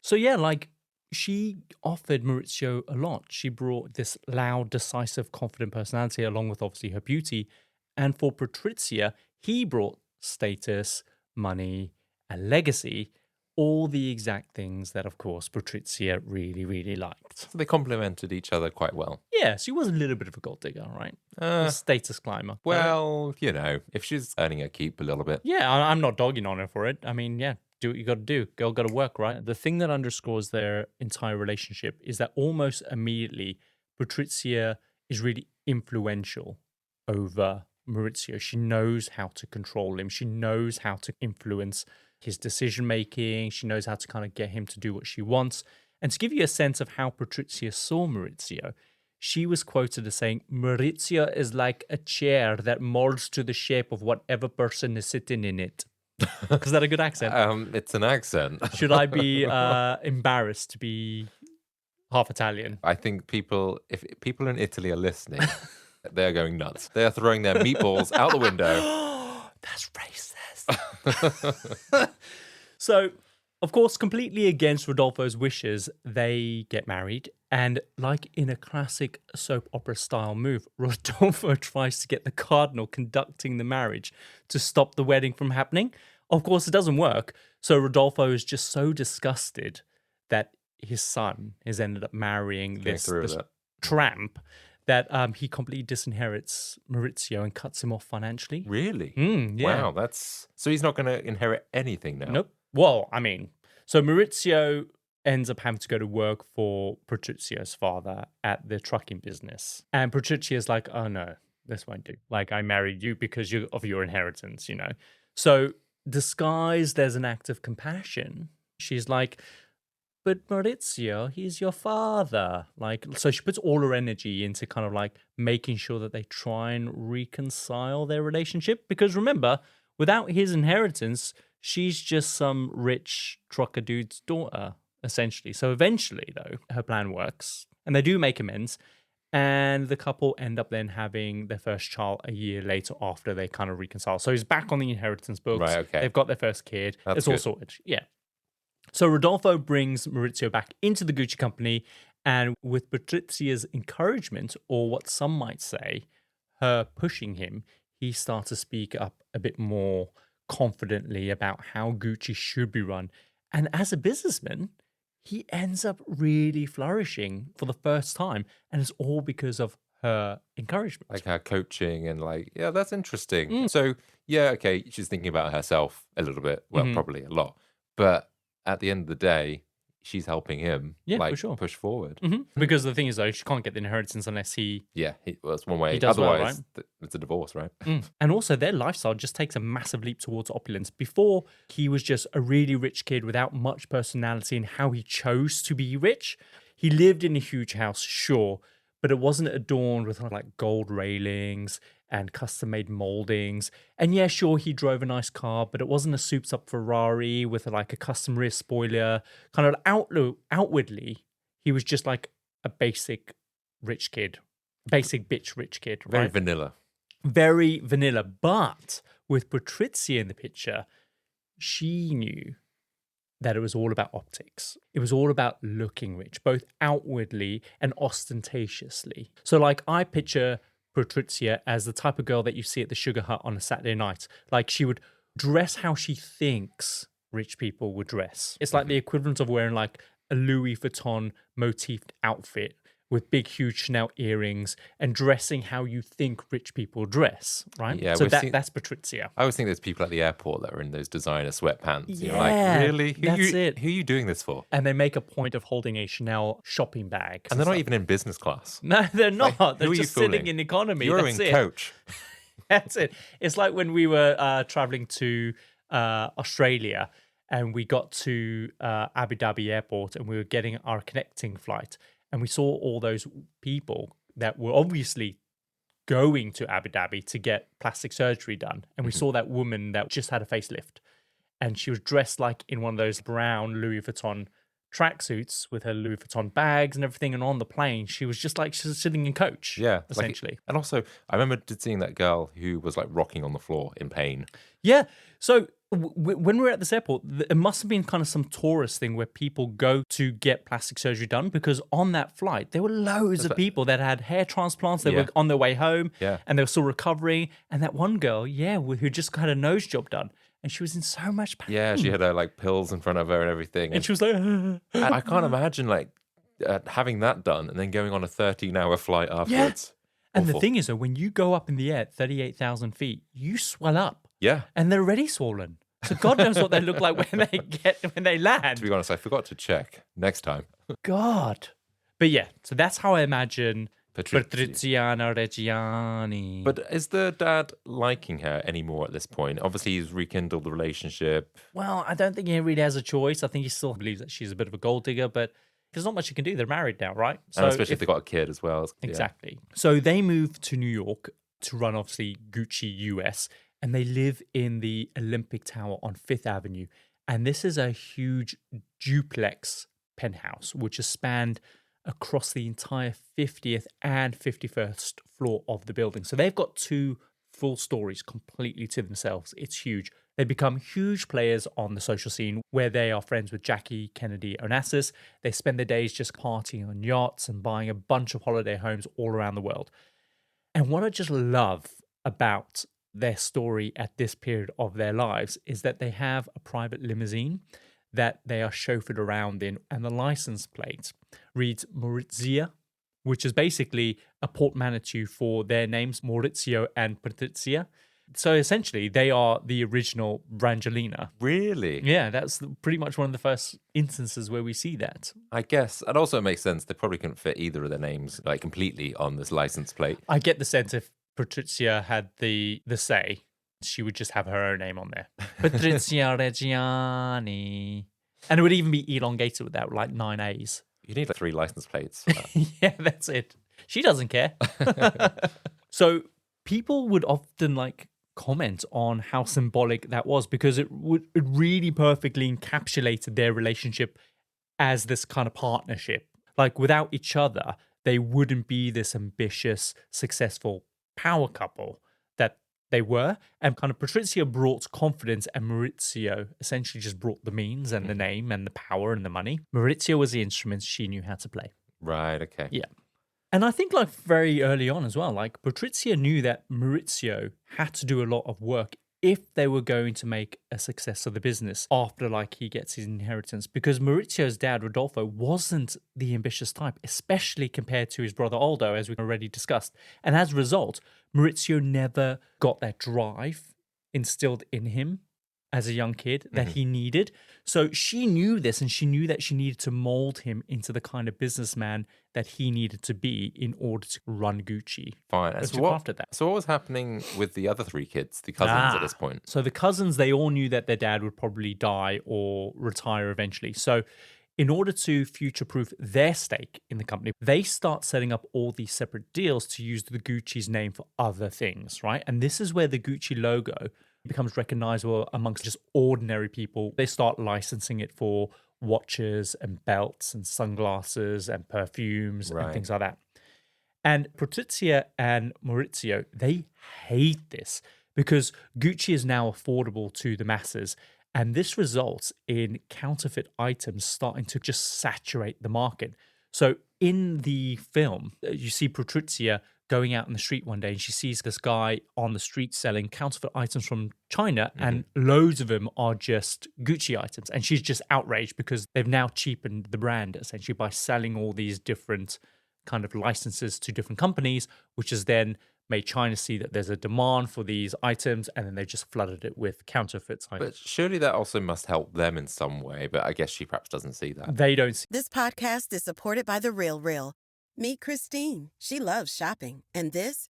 So yeah, like she offered Maurizio a lot. She brought this loud, decisive, confident personality along with obviously her beauty. And for Patrizia, he brought status, money, and legacy. All the exact things that, of course, Patrizia really, really liked.
So they complemented each other quite well.
Yeah, she was a little bit of a gold digger, right? A status climber.
Well, you know, if she's earning her keep a little bit.
Yeah, I'm not dogging on her for it. I mean, yeah, do what you got to do. Girl got to work, right? The thing that underscores their entire relationship is that almost immediately, Patrizia is really influential over Maurizio. She knows how to control him. She knows how to influence his decision making. She knows how to kind of get him to do what she wants. And to give you a sense of how Patrizia saw Maurizio, she was quoted as saying, Maurizio is like a chair that molds to the shape of whatever person is sitting in it. Is that a good accent?
It's an accent.
Should I be embarrassed to be half Italian?
I think if people in Italy are listening, they're going nuts. They're throwing their meatballs out the window.
That's racist. So, of course, completely against Rodolfo's wishes, they get married. And like in a classic soap opera style move, Rodolfo tries to get the cardinal conducting the marriage to stop the wedding from happening. Of course, it doesn't work. So Rodolfo is just so disgusted that his son has ended up marrying this tramp that he completely disinherits Maurizio and cuts him off financially.
Really?
Yeah.
Wow, so he's not going to inherit anything now?
Nope. Well, I mean, so Maurizio ends up having to go to work for Patrizio's father at the trucking business. And Patrizio's like, oh no, this won't do. Like, I married you because of your inheritance, you know? So disguised as an act of compassion, she's like, but Maurizio, he's your father. Like, so she puts all her energy into kind of like making sure that they try and reconcile their relationship. Because remember, without his inheritance, she's just some rich trucker dude's daughter, essentially. So eventually, though, her plan works and they do make amends. And the couple end up then having their first child a year later after they kind of reconcile. So he's back on the inheritance books.
Right, okay.
They've got their first kid.
That's
all
good.
sorted. Yeah. So Rodolfo brings Maurizio back into the Gucci company, and with Patrizia's encouragement, or what some might say, her pushing him, he starts to speak up a bit more confidently about how Gucci should be run. And as a businessman, he ends up really flourishing for the first time, and it's all because of her encouragement.
Like her coaching and like, yeah, that's interesting. So, yeah, okay, she's thinking about herself a little bit. Well, probably a lot. But at the end of the day, she's helping him
for sure.
push forward.
Because the thing is, though, she can't get the inheritance unless he...
Yeah, well, that's one way.
He does
Otherwise,
well, right?
It's a divorce, right?
And also their lifestyle just takes a massive leap towards opulence. Before, he was just a really rich kid without much personality in how he chose to be rich. He lived in a huge house, sure, but it wasn't adorned with like gold railings and custom-made moldings. And yeah, sure, he drove a nice car, but it wasn't a souped-up Ferrari with like a custom rear spoiler. Kind of outwardly, he was just like a basic rich kid. Basic bitch rich kid, right?
Very vanilla.
Very vanilla. But with Patrizia in the picture, she knew that it was all about optics. It was all about looking rich, both outwardly and ostentatiously. So like I picture Patrizia as the type of girl that you see at the Sugar Hut on a Saturday night. Like she would dress how she thinks rich people would dress. It's like the equivalent of wearing like a Louis Vuitton motifed outfit with big, huge Chanel earrings and dressing how you think rich people dress, right?
Yeah,
so that's Patrizia.
I always think there's people at the airport that are in those designer sweatpants.
Yeah,
You're like, really?
That's it.
Who are you doing this for?
And they make a point of holding a Chanel shopping bag.
And they're not even in business class.
No, they're not.
Like,
they're
who are you
just sitting
fooling?
in economy.
You're
That's
in
it.
coach.
That's it. It's like when we were traveling to Australia and we got to Abu Dhabi airport and we were getting our connecting flight. And we saw all those people that were obviously going to Abu Dhabi to get plastic surgery done. And we saw that woman that just had a facelift. And she was dressed like in one of those brown Louis Vuitton tracksuits with her Louis Vuitton bags and everything. And on the plane, she was just like she was sitting in coach,
Yeah.
essentially.
And also, I remember seeing that girl who was like rocking on the floor in pain.
Yeah. So when we were at this airport, it must have been kind of some tourist thing where people go to get plastic surgery done because on that flight, there were loads of people that had hair transplants. They were on their way home and they were still recovering. And that one girl, who just had a nose job done. And she was in so much pain.
Yeah, she had her like pills in front of her and everything.
And she was like...
I can't imagine like having that done and then going on a 13-hour flight afterwards.
Yeah. And the thing is, though, when you go up in the air at 38,000 feet, you swell up.
Yeah.
And they're already swollen. So God knows what they look like when they land.
To be honest, I forgot to check. Next time.
God. But yeah, so that's how I imagine
Patrizia
Reggiani.
But is the dad liking her anymore at this point? Obviously, he's rekindled the relationship.
Well, I don't think he really has a choice. I think he still believes that she's a bit of a gold digger, but there's not much he can do. They're married now, right?
So and especially if they've got a kid as well.
Exactly. So they moved to New York to run, obviously, Gucci US, and they live in the Olympic Tower on Fifth Avenue. And this is a huge duplex penthouse, which is spanned across the entire 50th and 51st floor of the building. So they've got two full stories completely to themselves. It's huge. They become huge players on the social scene where they are friends with Jackie Kennedy Onassis. They spend their days just partying on yachts and buying a bunch of holiday homes all around the world. And what I just love about their story at this period of their lives is that they have a private limousine that they are chauffeured around in, and the license plate reads Maurizio, which is basically a portmanteau for their names, Maurizio and Patrizia. So essentially, they are the original Brangelina.
Really?
Yeah, that's pretty much one of the first instances where we see that.
I guess. And also it makes sense. They probably couldn't fit either of their names like completely on this license plate.
I get the sense if Patrizia had the say, she would just have her own name on there. Patrizia Reggiani. And it would even be elongated with that, like 9 A's.
You need like 3 license plates.
Yeah, that's it. She doesn't care. So people would often like comment on how symbolic that was because it really perfectly encapsulated their relationship as this kind of partnership. Like without each other, they wouldn't be this ambitious, successful power couple that they were. And kind of Patrizia brought confidence and Maurizio essentially just brought the means and the name and the power and the money. Maurizio was the instrument she knew how to play.
Right, okay.
Yeah. And I think like very early on as well, like Patrizia knew that Maurizio had to do a lot of work if they were going to make a success of the business after like he gets his inheritance, because Maurizio's dad Rodolfo wasn't the ambitious type, especially compared to his brother Aldo, as we already discussed. And as a result, Maurizio never got that drive instilled in him as a young kid that he needed. So she knew this, and she knew that she needed to mold him into the kind of businessman that he needed to be in order to run Gucci.
Fine.
But
So
took after that.
So what was happening with the other three kids, the cousins at this point?
So the cousins, they all knew that their dad would probably die or retire eventually. So in order to future-proof their stake in the company, they start setting up all these separate deals to use the Gucci's name for other things, right? And this is where the Gucci logo becomes recognizable amongst just ordinary people. They start licensing it for watches and belts and sunglasses and perfumes and things like that. And Patrizia and Maurizio, they hate this because Gucci is now affordable to the masses. And this results in counterfeit items starting to just saturate the market. So in the film, you see Patrizia going out in the street one day and she sees this guy on the street selling counterfeit items from China, and loads of them are just Gucci items. And she's just outraged because they've now cheapened the brand essentially by selling all these different kind of licenses to different companies, which has then made China see that there's a demand for these items, and then they just flooded it with counterfeit items.
But surely that also must help them in some way, but I guess she perhaps doesn't see that.
They don't see.
This podcast is supported by The Real Real. Meet Christine. She loves shopping. And this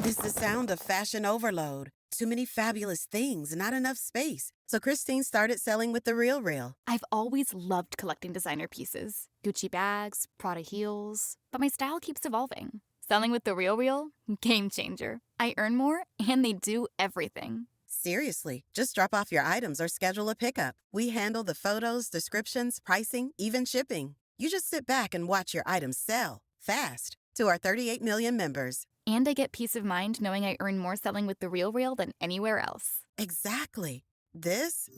is the sound of fashion overload. Too many fabulous things, not enough space. So Christine started selling with The Real Real.
I've always loved collecting designer pieces. Gucci bags, Prada heels. But my style keeps evolving. Selling with The Real Real? Game changer. I earn more, and they do everything.
Seriously, just drop off your items or schedule a pickup. We handle the photos, descriptions, pricing, even shipping. You just sit back and watch your items sell fast to our 38 million members.
And I get peace of mind knowing I earn more selling with The Real Real than anywhere else.
Exactly. That's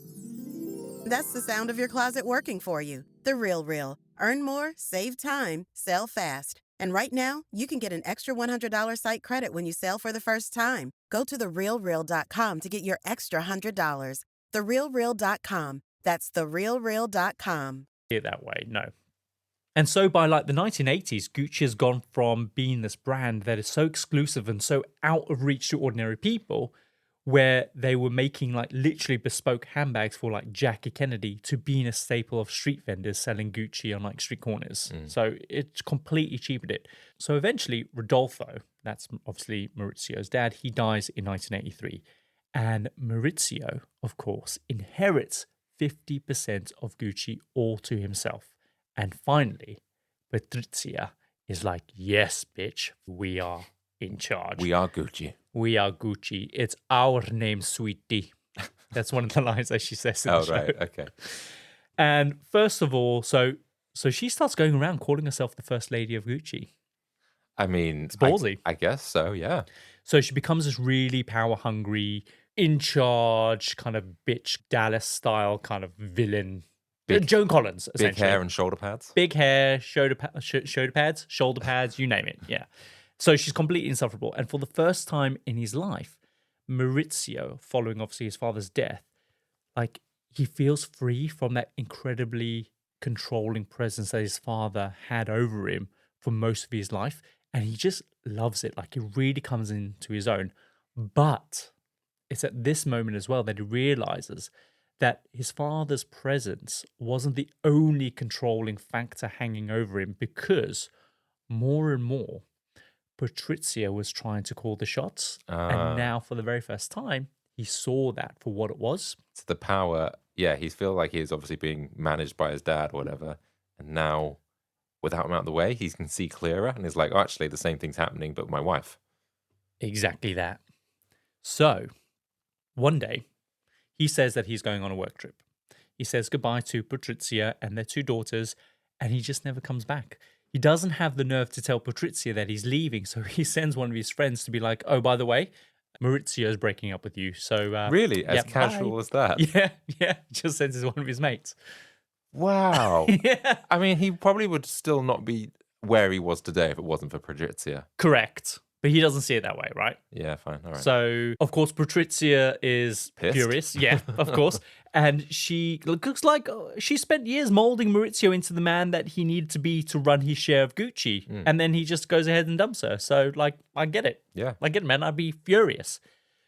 the sound of your closet working for you. The Real Real. Earn more, save time, sell fast. And right now, you can get an extra $100 site credit when you sell for the first time. Go to therealreal.com to get your extra $100. Therealreal.com. That's therealreal.com.
It that way, no. And so by like the 1980s, Gucci has gone from being this brand that is so exclusive and so out of reach to ordinary people, where they were making like literally bespoke handbags for like Jackie Kennedy, to being a staple of street vendors selling Gucci on like street corners. So it's completely cheapened it. So eventually Rodolfo, that's obviously Maurizio's dad, he dies in 1983. And Maurizio, of course, inherits 50% of Gucci all to himself. And finally, Patrizia is like, yes, bitch, we are in charge.
We are Gucci.
We are Gucci. It's our name, sweetie. That's one of the lines that she says in the show.
Right, okay.
And first of all, so she starts going around calling herself the first lady of Gucci.
I mean,
It's ballsy.
I guess so, yeah.
So she becomes this really power-hungry, in charge, kind of bitch Dallas style kind of villain. Joan Collins, essentially.
Big hair and shoulder pads.
Big hair, shoulder pads, shoulder pads, you name it. Yeah. So she's completely insufferable. And for the first time in his life, Maurizio, following obviously his father's death, like he feels free from that incredibly controlling presence that his father had over him for most of his life. And he just loves it. Like he really comes into his own. But it's at this moment as well that he realizes that his father's presence wasn't the only controlling factor hanging over him, because more and more, Patrizia was trying to call the shots. And now, for the very first time, he saw that for what it was.
It's the power. Yeah, he feels like he's obviously being managed by his dad or whatever. And now, without him out of the way, he can see clearer. And he's like, oh, actually, the same thing's happening, but with my wife.
Exactly that. So, one day, he says that he's going on a work trip. He says goodbye to Patrizia and their two daughters, and he just never comes back. He doesn't have the nerve to tell Patrizia that he's leaving, so he sends one of his friends to be like, oh, by the way, Maurizio is breaking up with you. So
really? As
yeah,
casual
bye.
as that?
Yeah. Just sends one of his mates.
Wow.
Yeah.
I mean, he probably would still not be where he was today if it wasn't for Patrizia.
Correct. But he doesn't see it that way, right?
Yeah, fine. All right.
So, of course, Patrizia is
Pissed?
furious. Yeah, of course. And she looks like she spent years molding Maurizio into the man that he needed to be to run his share of Gucci. And then he just goes ahead and dumps her. So, like, I get it.
Yeah.
I get it, man. I'd be furious.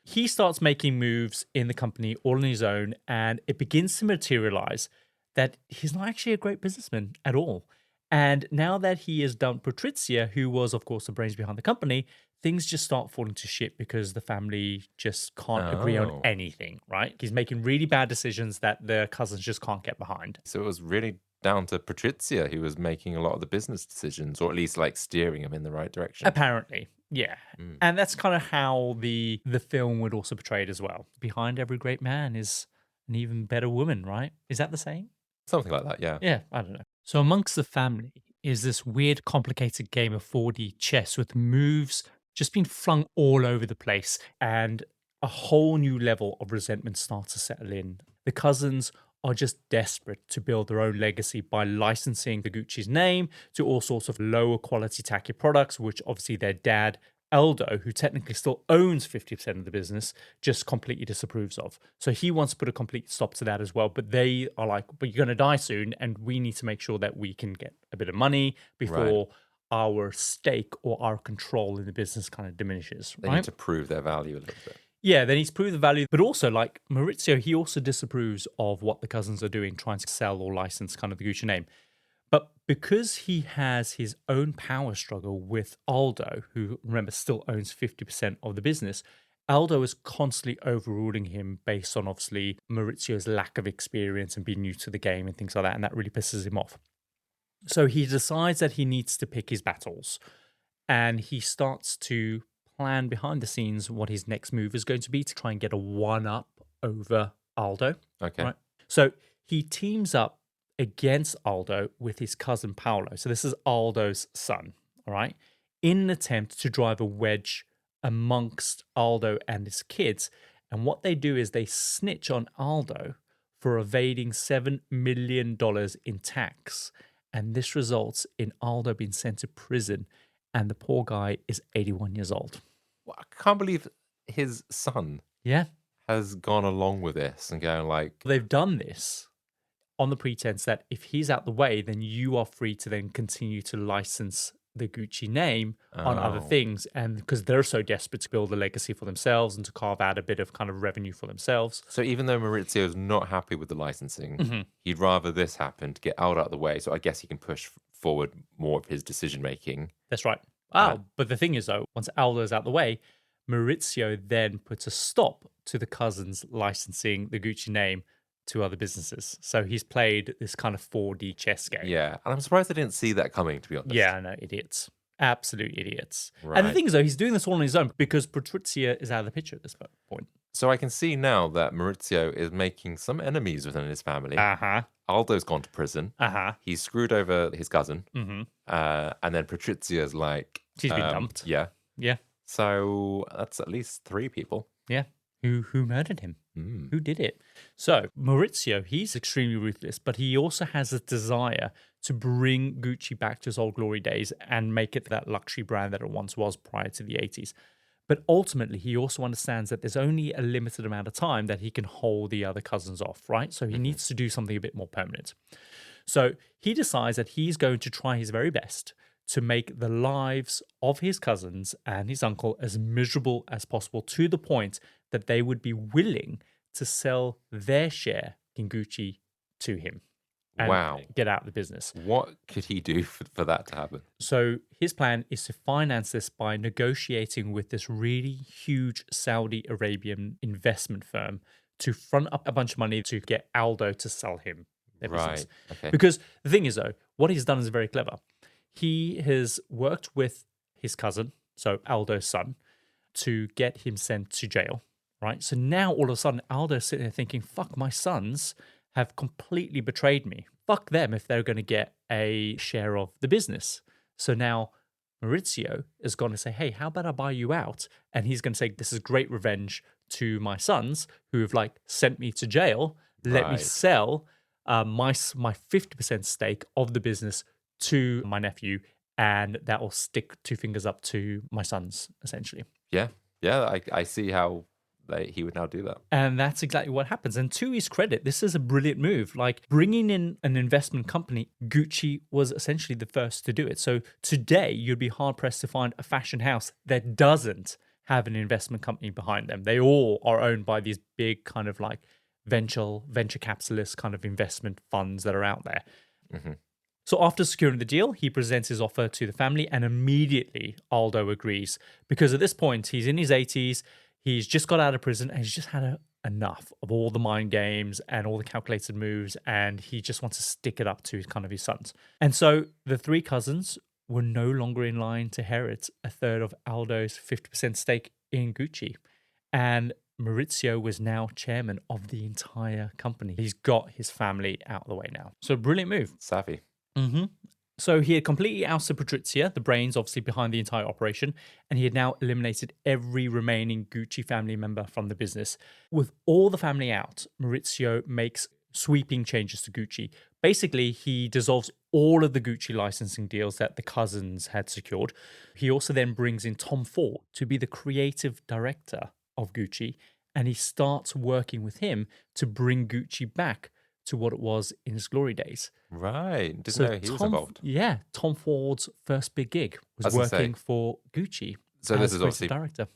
He starts making moves in the company all on his own, and it begins to materialize that he's not actually a great businessman at all. And now that he has dumped Patrizia, who was, of course, the brains behind the company, things just start falling to shit because the family just can't agree on anything, right? He's making really bad decisions that the cousins just can't get behind.
So it was really down to Patrizia who was making a lot of the business decisions, or at least like steering him in the right direction.
Apparently, yeah. And that's kind of how the film would also portray it as well. Behind every great man is an even better woman, right? Is that the saying?
Something like that, yeah.
Yeah, I don't know.
So amongst the family is this weird, complicated game of 4D chess with moves just being flung all over the place,
And a whole new level of resentment starts to settle in. The cousins are just desperate to build their own legacy by licensing the Gucci's name to all sorts of lower quality tacky products, which obviously their dad, Aldo, who technically still owns 50% of the business, just completely disapproves of. So he wants to put a complete stop to that as well. But they are like, but you're going to die soon, and we need to make sure that we can get a bit of money before our stake or our control in the business kind of diminishes.
They need to prove their value a little bit.
Yeah, they need to prove the value. But also, like Maurizio, he also disapproves of what the cousins are doing, trying to sell or license kind of the Gucci name. But because he has his own power struggle with Aldo, who, remember, still owns 50% of the business, Aldo is constantly overruling him based on, obviously, Maurizio's lack of experience and being new to the game and things like that. And that really pisses him off. So he decides that he needs to pick his battles. And he starts to plan behind the scenes what his next move is going to be to try and get a one-up over Aldo.
Okay.
Right? So he teams up against Aldo with his cousin Paolo. So this is Aldo's son, all right, in an attempt to drive a wedge amongst Aldo and his kids. And what they do is they snitch on Aldo for evading $7 million in tax. And this results in Aldo being sent to prison. And the poor guy is 81 years old.
Well, I can't believe his son has gone along with this and going like...
They've done this on the pretense that if he's out the way, then you are free to then continue to license the Gucci name on other things. And because they're so desperate to build a legacy for themselves and to carve out a bit of kind of revenue for themselves.
So even though Maurizio is not happy with the licensing, he'd rather this happen to get Aldo out of the way. So I guess he can push forward more of his decision making.
That's right. But the thing is, though, once Aldo's out the way, Maurizio then puts a stop to the cousins licensing the Gucci name to other businesses. So he's played this kind of 4D chess game.
Yeah, and I'm surprised I didn't see that coming, to be honest.
Yeah, no, idiots. Absolute idiots.
Right.
And the thing is, though, he's doing this all on his own because Patrizia is out of the picture at this point.
So I can see now that Maurizio is making some enemies within his family. Aldo's gone to prison. He's screwed over his cousin. And then Patrizia's like...
She's been dumped.
Yeah.
Yeah.
So that's at least 3 people.
Yeah. Who murdered him? Who did it? So Maurizio, he's extremely ruthless, but he also has a desire to bring Gucci back to his old glory days and make it that luxury brand that it once was prior to the 80s. But ultimately, he also understands that there's only a limited amount of time that he can hold the other cousins off, right? So he needs to do something a bit more permanent. So he decides that he's going to try his very best to make the lives of his cousins and his uncle as miserable as possible, to the point that they would be willing to sell their share in Gucci to him and get out of the business.
What could he do for that to happen?
So his plan is to finance this by negotiating with this really huge Saudi Arabian investment firm to front up a bunch of money to get Aldo to sell him their business.
Okay.
Because the thing is, though, what he's done is very clever. He has worked with his cousin, so Aldo's son, to get him sent to jail, right? So now all of a sudden, Aldo's sitting there thinking, fuck, my sons have completely betrayed me. Fuck them if they're going to get a share of the business. So now Maurizio is going to say, hey, how about I buy you out? And he's going to say, this is great revenge to my sons who have like sent me to jail. Let me sell my 50% stake of the business to my nephew, and that will stick 2 fingers up to my sons, essentially.
Yeah, I see how he would now do that.
And that's exactly what happens. And to his credit, this is a brilliant move. Like bringing in an investment company, Gucci was essentially the first to do it. So today, you'd be hard pressed to find a fashion house that doesn't have an investment company behind them. They all are owned by these big kind of like venture capitalist kind of investment funds that are out there.
Mm-hmm.
So after securing the deal, he presents his offer to the family, and immediately Aldo agrees, because at this point he's in his 80s, he's just got out of prison, and he's just had enough of all the mind games and all the calculated moves, and he just wants to stick it up to his sons. And so the 3 cousins were no longer in line to inherit a third of Aldo's 50% stake in Gucci, and Maurizio was now chairman of the entire company. He's got his family out of the way now. So brilliant move.
Savvy.
Mm-hmm. So he had completely ousted Patrizia, the brains obviously behind the entire operation, and he had now eliminated every remaining Gucci family member from the business. With all the family out, Maurizio makes sweeping changes to Gucci. Basically, he dissolves all of the Gucci licensing deals that the cousins had secured. He also then brings in Tom Ford to be the creative director of Gucci, and he starts working with him to bring Gucci back to what it was in his glory days.
Right. Didn't know he was involved.
Yeah. Tom Ford's first big gig was working for Gucci.
So this is obviously
director.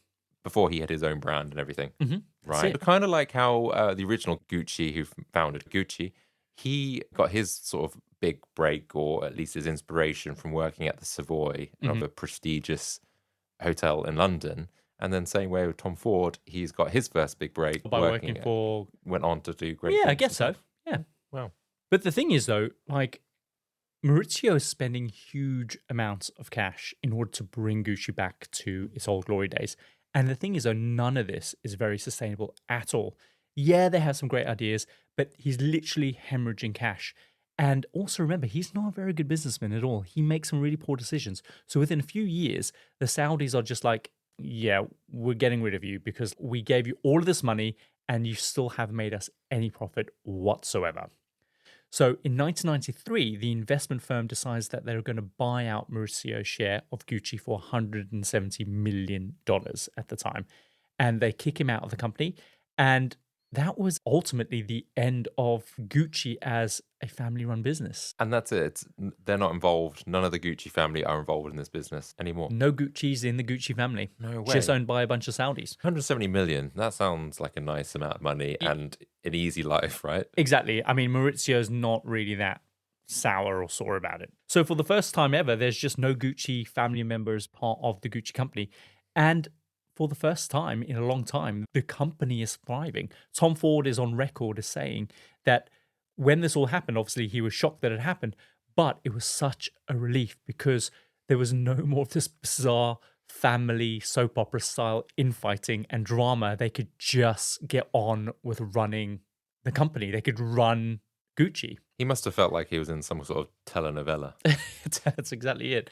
Before he had his own brand and everything.
Mm-hmm.
Right. Kind of like how the original Gucci, who founded Gucci, he got his sort of big break, or at least his inspiration, from working at the Savoy of a prestigious hotel in London. And then same way with Tom Ford, he's got his first big break
by working for...
Went on to do great
things.
Yeah,
I guess so. Yeah.
Wow.
But the thing is, though, like, Maurizio is spending huge amounts of cash in order to bring Gucci back to its old glory days. And the thing is, though, none of this is very sustainable at all. Yeah, they have some great ideas, but he's literally hemorrhaging cash. And also remember, he's not a very good businessman at all. He makes some really poor decisions. So within a few years, the Saudis are just like, yeah, we're getting rid of you because we gave you all of this money and you still haven't made us any profit whatsoever. So in 1993, the investment firm decides that they're going to buy out Mauricio's share of Gucci for $170 million at the time. And they kick him out of the company. And that was ultimately the end of Gucci as a family-run business.
And that's it. They're not involved. None of the Gucci family are involved in this business anymore.
No Gucci's in the Gucci family.
No way.
Just owned by a bunch of Saudis.
170 million. That sounds like a nice amount of money and an easy life, right?
Exactly. I mean, Maurizio's not really that sour or sore about it. So for the first time ever, there's just no Gucci family members part of the Gucci company. And for the first time in a long time, the company is thriving. Tom Ford is on record as saying that when this all happened, obviously he was shocked that it happened, but it was such a relief because there was no more of this bizarre family soap opera style infighting and drama. They could just get on with running the company. They could run Gucci.
He must have felt like he was in some sort of telenovela.
That's exactly it.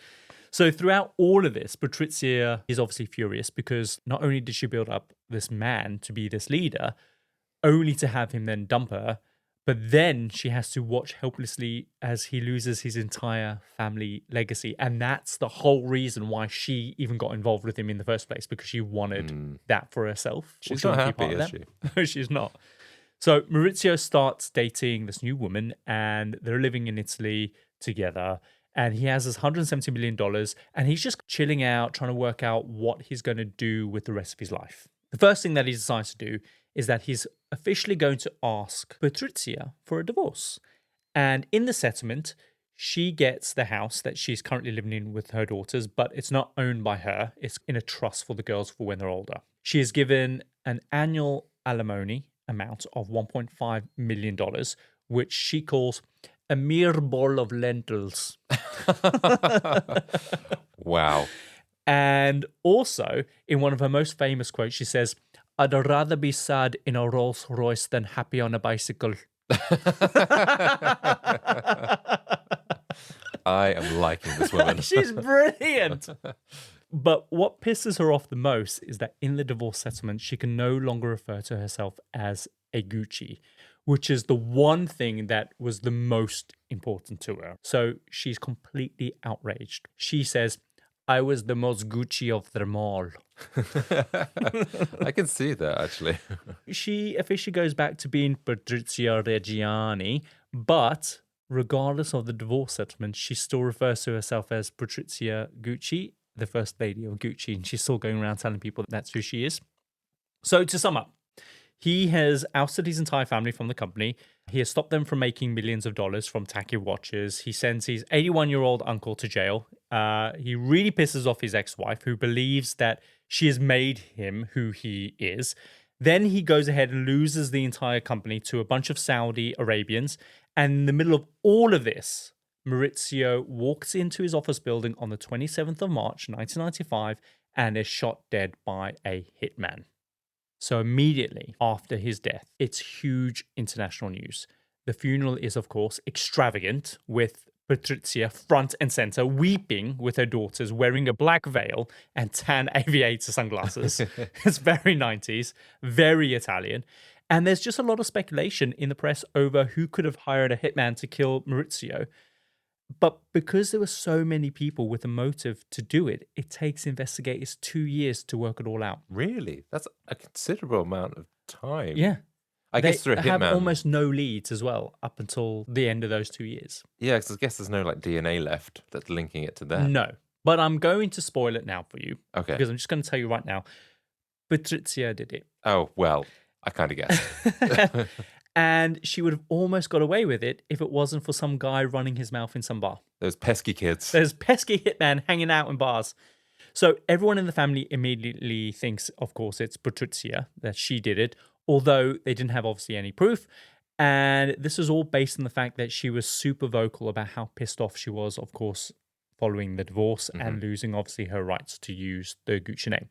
So throughout all of this, Patrizia is obviously furious because not only did she build up this man to be this leader, only to have him then dump her, but then she has to watch helplessly as he loses his entire family legacy. And that's the whole reason why she even got involved with him in the first place, because she wanted that for herself.
She's not happy, is she?
No, she's not. So Maurizio starts dating this new woman and they're living in Italy together. And he has this $170 million and he's just chilling out, trying to work out what he's going to do with the rest of his life. The first thing that he decides to do is that he's officially going to ask Patrizia for a divorce. And in the settlement, she gets the house that she's currently living in with her daughters, but it's not owned by her. It's in a trust for the girls for when they're older. She is given an annual alimony amount of $1.5 million, which she calls a mere bowl of lentils.
Wow.
And also, in one of her most famous quotes, she says, "I'd rather be sad in a Rolls Royce than happy on a bicycle."
I am liking this woman.
She's brilliant. But what pisses her off the most is that in the divorce settlement, she can no longer refer to herself as a Gucci, which is the one thing that was the most important to her. So she's completely outraged. She says, I was the most Gucci of them all.
I can see that, actually.
She officially goes back to being Patrizia Reggiani, but regardless of the divorce settlement, she still refers to herself as Patrizia Gucci, the first lady of Gucci, and she's still going around telling people that that's who she is. So to sum up, he has ousted his entire family from the company. He has stopped them from making millions of dollars from tacky watches. He sends his 81-year-old uncle to jail. He really pisses off his ex-wife, who believes that she has made him who he is. Then he goes ahead and loses the entire company to a bunch of Saudi Arabians. And in the middle of all of this, Maurizio walks into his office building on the 27th of March, 1995, and is shot dead by a hitman. So immediately after his death, it's huge international news. The funeral is, of course, extravagant, with Patrizia front and center, weeping with her daughters, wearing a black veil and tan aviator sunglasses. It's very 90s, very Italian. And there's just a lot of speculation in the press over who could have hired a hitman to kill Maurizio. But because there were so many people with a motive to do it, it takes investigators 2 years to work it all out.
Really? That's a considerable amount of time.
Yeah.
I guess through a
They have
hitman.
almost no leads as well up until the end of those 2 years.
Yeah, because I guess there's no like DNA left that's linking it to that.
No. But I'm going to spoil it now for you.
Okay.
Because I'm just going to tell you right now. Patrizia did it.
Oh, well, I kind of guessed.
And she would have almost got away with it if it wasn't for some guy running his mouth in some bar.
Those pesky kids.
There's pesky hitman hanging out in bars. So everyone in the family immediately thinks, of course, it's Patrizia, that she did it, although they didn't have obviously any proof. And this is all based on the fact that she was super vocal about how pissed off she was, of course, following the divorce and losing obviously her rights to use the Gucci name.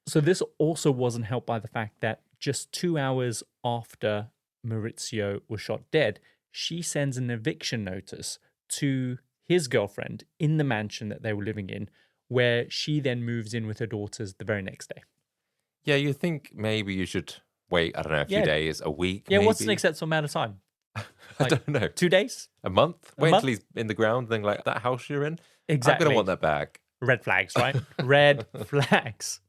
So this also wasn't helped by the fact that just 2 hours after Maurizio was shot dead, she sends an eviction notice to his girlfriend in the mansion that they were living in, where she then moves in with her daughters the very next day.
Yeah, you think maybe you should wait, I don't know, a few days, a week,
Yeah,
maybe?
what's an acceptable amount of time?
I don't know.
2 days?
A month?
A
Wait
month?
until he's in the ground, then like, that house you're in?
Exactly.
I'm going to want that back.
Red flags, right? Red flags.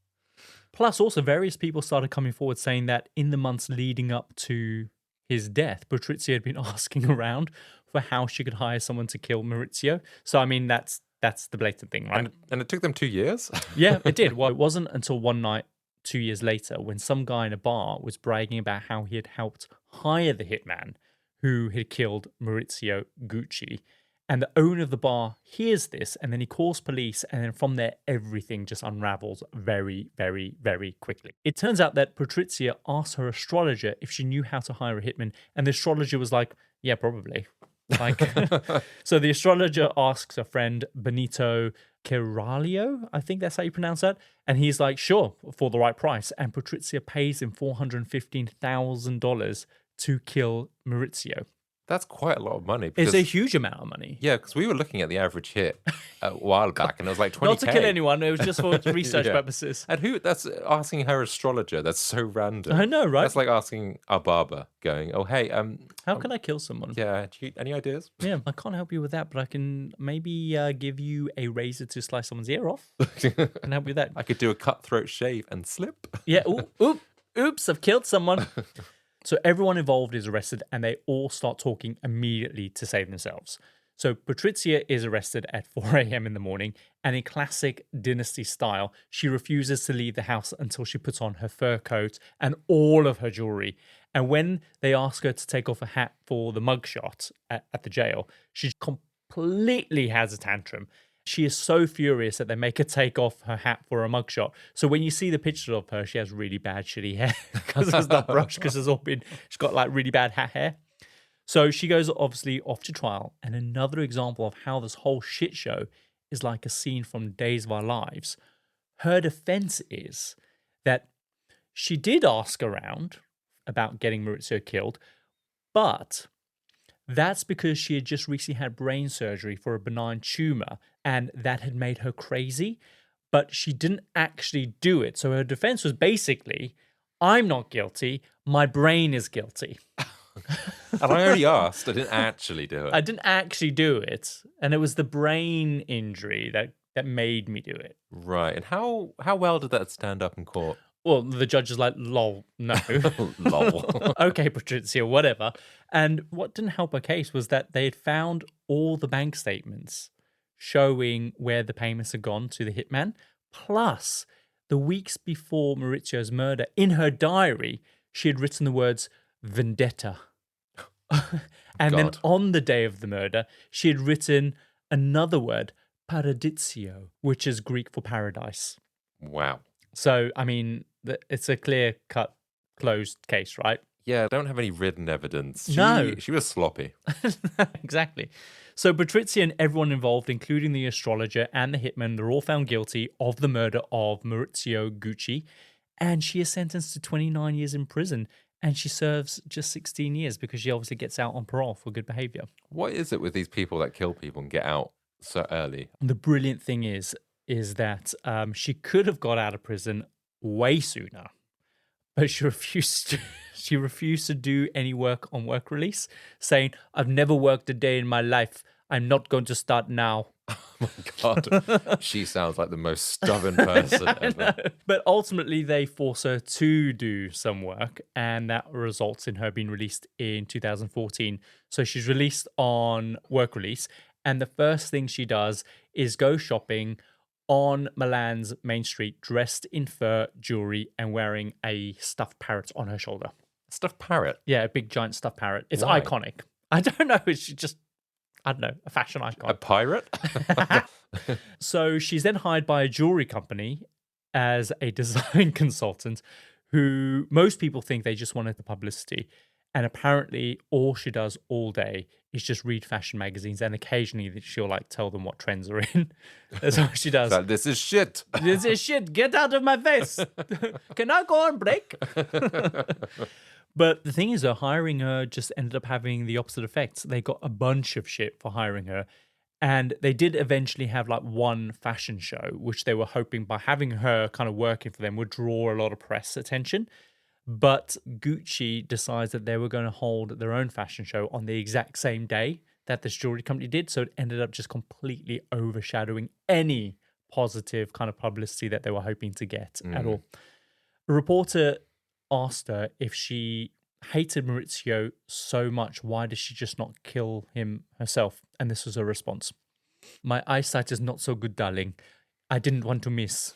Plus, also, various people started coming forward saying that in the months leading up to his death, Patrizia had been asking around for how she could hire someone to kill Maurizio. So, I mean, that's the blatant thing, right?
And it took them 2 years?
Yeah, it did. Well, it wasn't until one night 2 years later when some guy in a bar was bragging about how he had helped hire the hitman who had killed Maurizio Gucci. And the owner of the bar hears this, and then he calls police, and then from there, everything just unravels very, very, very quickly. It turns out that Patrizia asked her astrologer if she knew how to hire a hitman, and the astrologer was like, yeah, probably. Like, so the astrologer asks her friend Benito Caralho, I think that's how you pronounce that, and he's like, sure, for the right price. And Patrizia pays him $415,000 to kill Maurizio.
That's quite a lot of money.
It's a huge amount of money.
Yeah, because we were looking at the average hit a while back, and it was like 20K.
Not to kill anyone, it was just for research
Yeah.
purposes.
And that's asking her astrologer. That's so random.
I know, right?
That's like asking our barber, going, "Oh, hey,
How can I kill someone?
yeah, any ideas?"
Yeah, I can't help you with that, but I can maybe give you a razor to slice someone's ear off. I can help you with that.
I could do a cutthroat shave and slip.
Yeah, oops, I've killed someone. So everyone involved is arrested, and they all start talking immediately to save themselves. So Patrizia is arrested at 4 a.m. in the morning, and in classic dynasty style, she refuses to leave the house until she puts on her fur coat and all of her jewelry. And when they ask her to take off her hat for the mugshot at the jail, she completely has a tantrum. She is so furious that they make her take off her hat for a mugshot. So when you see the picture of her, she has really bad shitty hair because it's not brushed, because she's got like really bad hat hair. So she goes obviously off to trial. And another example of how this whole shit show is like a scene from Days of Our Lives. Her defense is that she did ask around about getting Maurizio killed, but that's because she had just recently had brain surgery for a benign tumor, and that had made her crazy, but she didn't actually do it. So her defense was basically, I'm not guilty, my brain is guilty.
And I only asked. I didn't actually do it.
I didn't actually do it. And it was the brain injury that made me do it.
Right. And how well did that stand up in court?
Well, the judge is like, lol, no.
Lol.
Okay, Patrizia, whatever. And what didn't help her case was that they had found all the bank statements showing where the payments had gone to the hitman. Plus, the weeks before Maurizio's murder, in her diary, she had written the words vendetta. And then on the day of the murder, she had written another word, paradizio, which is Greek for paradise.
Wow.
So, I mean, it's a clear-cut, closed case, right?
Yeah, I don't have any written evidence.
No.
She was sloppy.
Exactly. So Patrizia and everyone involved, including the astrologer and the hitman, they're all found guilty of the murder of Maurizio Gucci. And she is sentenced to 29 years in prison. And she serves just 16 years because she obviously gets out on parole for good behavior.
What is it with these people that kill people and get out so early?
The brilliant thing is that she could have got out of prison way sooner, but she refused to do any work on work release, saying, "I've never worked a day in my life. I'm not going to start now."
Oh my God. She sounds like the most stubborn person ever.
But ultimately, they force her to do some work, and that results in her being released in 2014. So she's released on work release, and the first thing she does is go shopping on Milan's main street, dressed in fur, jewelry, and wearing a stuffed parrot on her shoulder.
Stuffed parrot?
Yeah, a big giant stuffed parrot. It's
Why?
iconic. I don't know. It's just, I don't know, a fashion icon.
A pirate?
So she's then hired by a jewelry company as a design consultant who most people think they just wanted the publicity. And apparently all she does all day is just read fashion magazines, and occasionally she'll like tell them what trends are in. That's what she does.
Like, this is shit.
This is shit. Get out of my face. Can I go on break? But the thing is, though, hiring her just ended up having the opposite effects. They got a bunch of shit for hiring her. And they did eventually have like one fashion show, which they were hoping by having her kind of working for them would draw a lot of press attention. But Gucci decides that they were going to hold their own fashion show on the exact same day that this jewelry company did. So it ended up just completely overshadowing any positive kind of publicity that they were hoping to get at all. A reporter asked her if she hated Maurizio so much, why did she just not kill him herself? And this was her response. "My eyesight is not so good, darling. I didn't want to miss."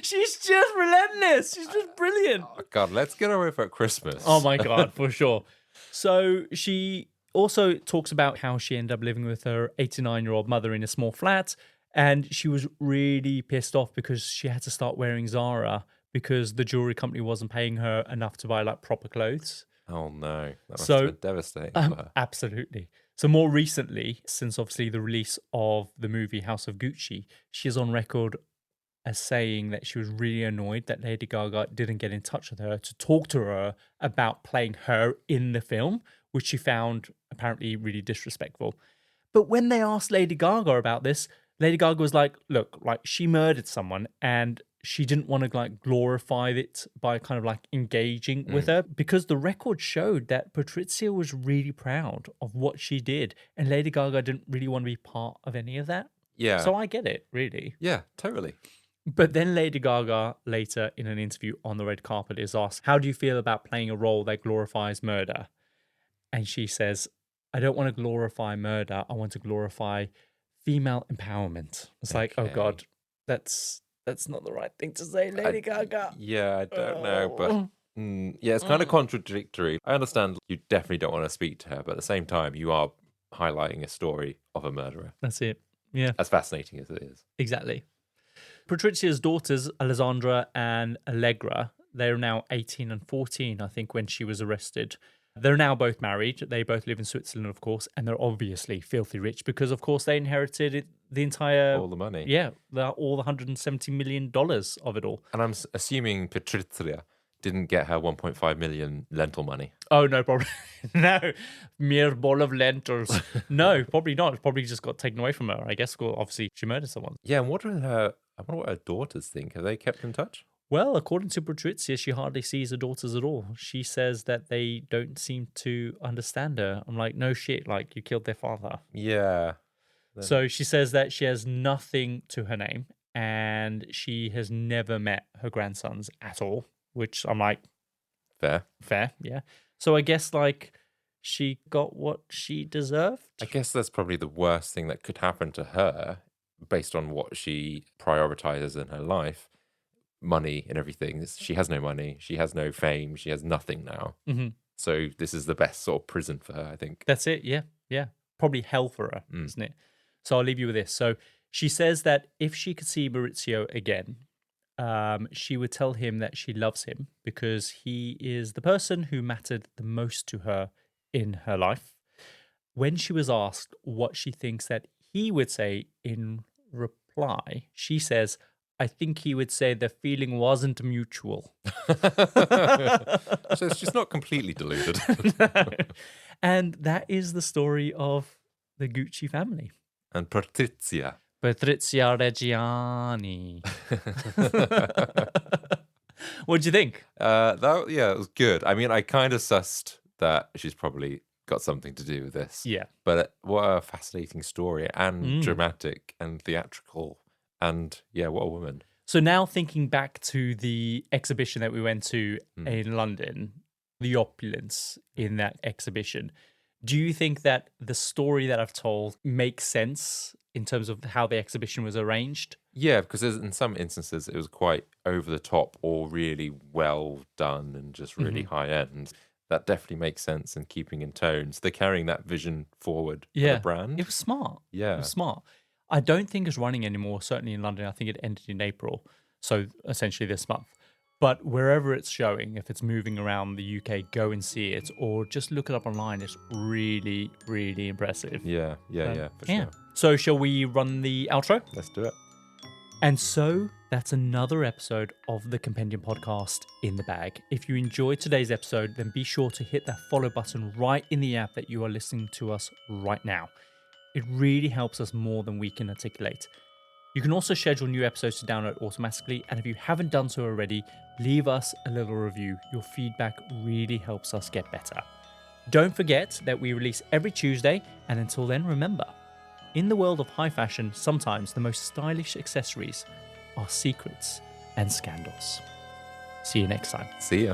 She's just relentless. She's just brilliant.
Oh, God, let's get her over at Christmas.
Oh my God, for sure. So she also talks about how she ended up living with her 89-year-old mother in a small flat. And she was really pissed off because she had to start wearing Zara because the jewelry company wasn't paying her enough to buy like proper clothes.
Oh no, that must have been devastating for her.
Absolutely. So more recently, since obviously the release of the movie House of Gucci, she's on record as saying that she was really annoyed that Lady Gaga didn't get in touch with her to talk to her about playing her in the film, which she found apparently really disrespectful. But when they asked Lady Gaga about this, Lady Gaga was like, look, like she murdered someone and she didn't want to like glorify it by kind of like engaging with her, because the record showed that Patrizia was really proud of what she did and Lady Gaga didn't really want to be part of any of that.
Yeah.
So I get it, really.
Yeah, totally.
But then Lady Gaga later in an interview on the red carpet is asked, how do you feel about playing a role that glorifies murder? And she says, I don't want to glorify murder. I want to glorify female empowerment. It's like, oh God, that's not the right thing to say, Lady Gaga.
Yeah, I don't know, but yeah, it's kind of contradictory. I understand you definitely don't want to speak to her, but at the same time, you are highlighting a story of a murderer.
That's it. Yeah.
As fascinating as it is.
Exactly. Patrizia's daughters, Alessandra and Allegra, they're now 18 and 14, I think, when she was arrested. They're now both married. They both live in Switzerland, of course, and they're obviously filthy rich because, of course, they inherited the entire...
all the money.
Yeah, all the $170 million of it all.
And I'm assuming Patrizia didn't get her 1.5 million lentil money.
Oh, no, probably. No, mere ball of lentils. No, probably not. It probably just got taken away from her, I guess. Well, obviously, she murdered someone.
Yeah, and I wonder what her daughters think. Have they kept in touch?
Well, according to Patrizia, she hardly sees her daughters at all. She says that they don't seem to understand her. I'm like, no shit, like you killed their father.
Yeah.
So she says that she has nothing to her name and she has never met her grandsons at all, which I'm like, fair, yeah. So I guess like she got what she deserved.
I guess that's probably the worst thing that could happen to her based on what she prioritizes in her life. Money and everything. She has no money. She has no fame. She has nothing now.
Mm-hmm.
So this is the best sort of prison for her, I think.
That's it. Yeah. Yeah. Probably hell for her, isn't it? So I'll leave you with this. So she says that if she could see Maurizio again, she would tell him that she loves him because he is the person who mattered the most to her in her life. When she was asked what she thinks that he would say in reply, she says, I think he would say the feeling wasn't mutual.
So she's not completely deluded.
No. And that is the story of the Gucci family.
And Patrizia
Reggiani. What do you think?
It was good. I mean, I kind of sussed that she's probably got something to do with this.
Yeah.
But what a fascinating story and dramatic and theatrical. And yeah, what a woman.
So now thinking back to the exhibition that we went to in London, the opulence in that exhibition, do you think that the story that I've told makes sense in terms of how the exhibition was arranged?
Yeah, because in some instances it was quite over the top or really well done and just really high end. That definitely makes sense and keeping in tone. So they're carrying that vision forward for the brand.
It was smart.
Yeah.
It was smart. I don't think it's running anymore, certainly in London. I think it ended in April, so essentially this month. But wherever it's showing, if it's moving around the UK, go and see it or just look it up online. It's really, really impressive.
Yeah, for sure.
So shall we run the outro?
Let's do it.
And so that's another episode of the Compendium Podcast in the bag. If you enjoyed today's episode, then be sure to hit that follow button right in the app that you are listening to us right now. It really helps us more than we can articulate. You can also schedule new episodes to download automatically, and if you haven't done so already, leave us a little review. Your feedback really helps us get better. Don't forget that we release every Tuesday, and until then, remember, in the world of high fashion, sometimes the most stylish accessories are secrets and scandals. See you next time.
See ya.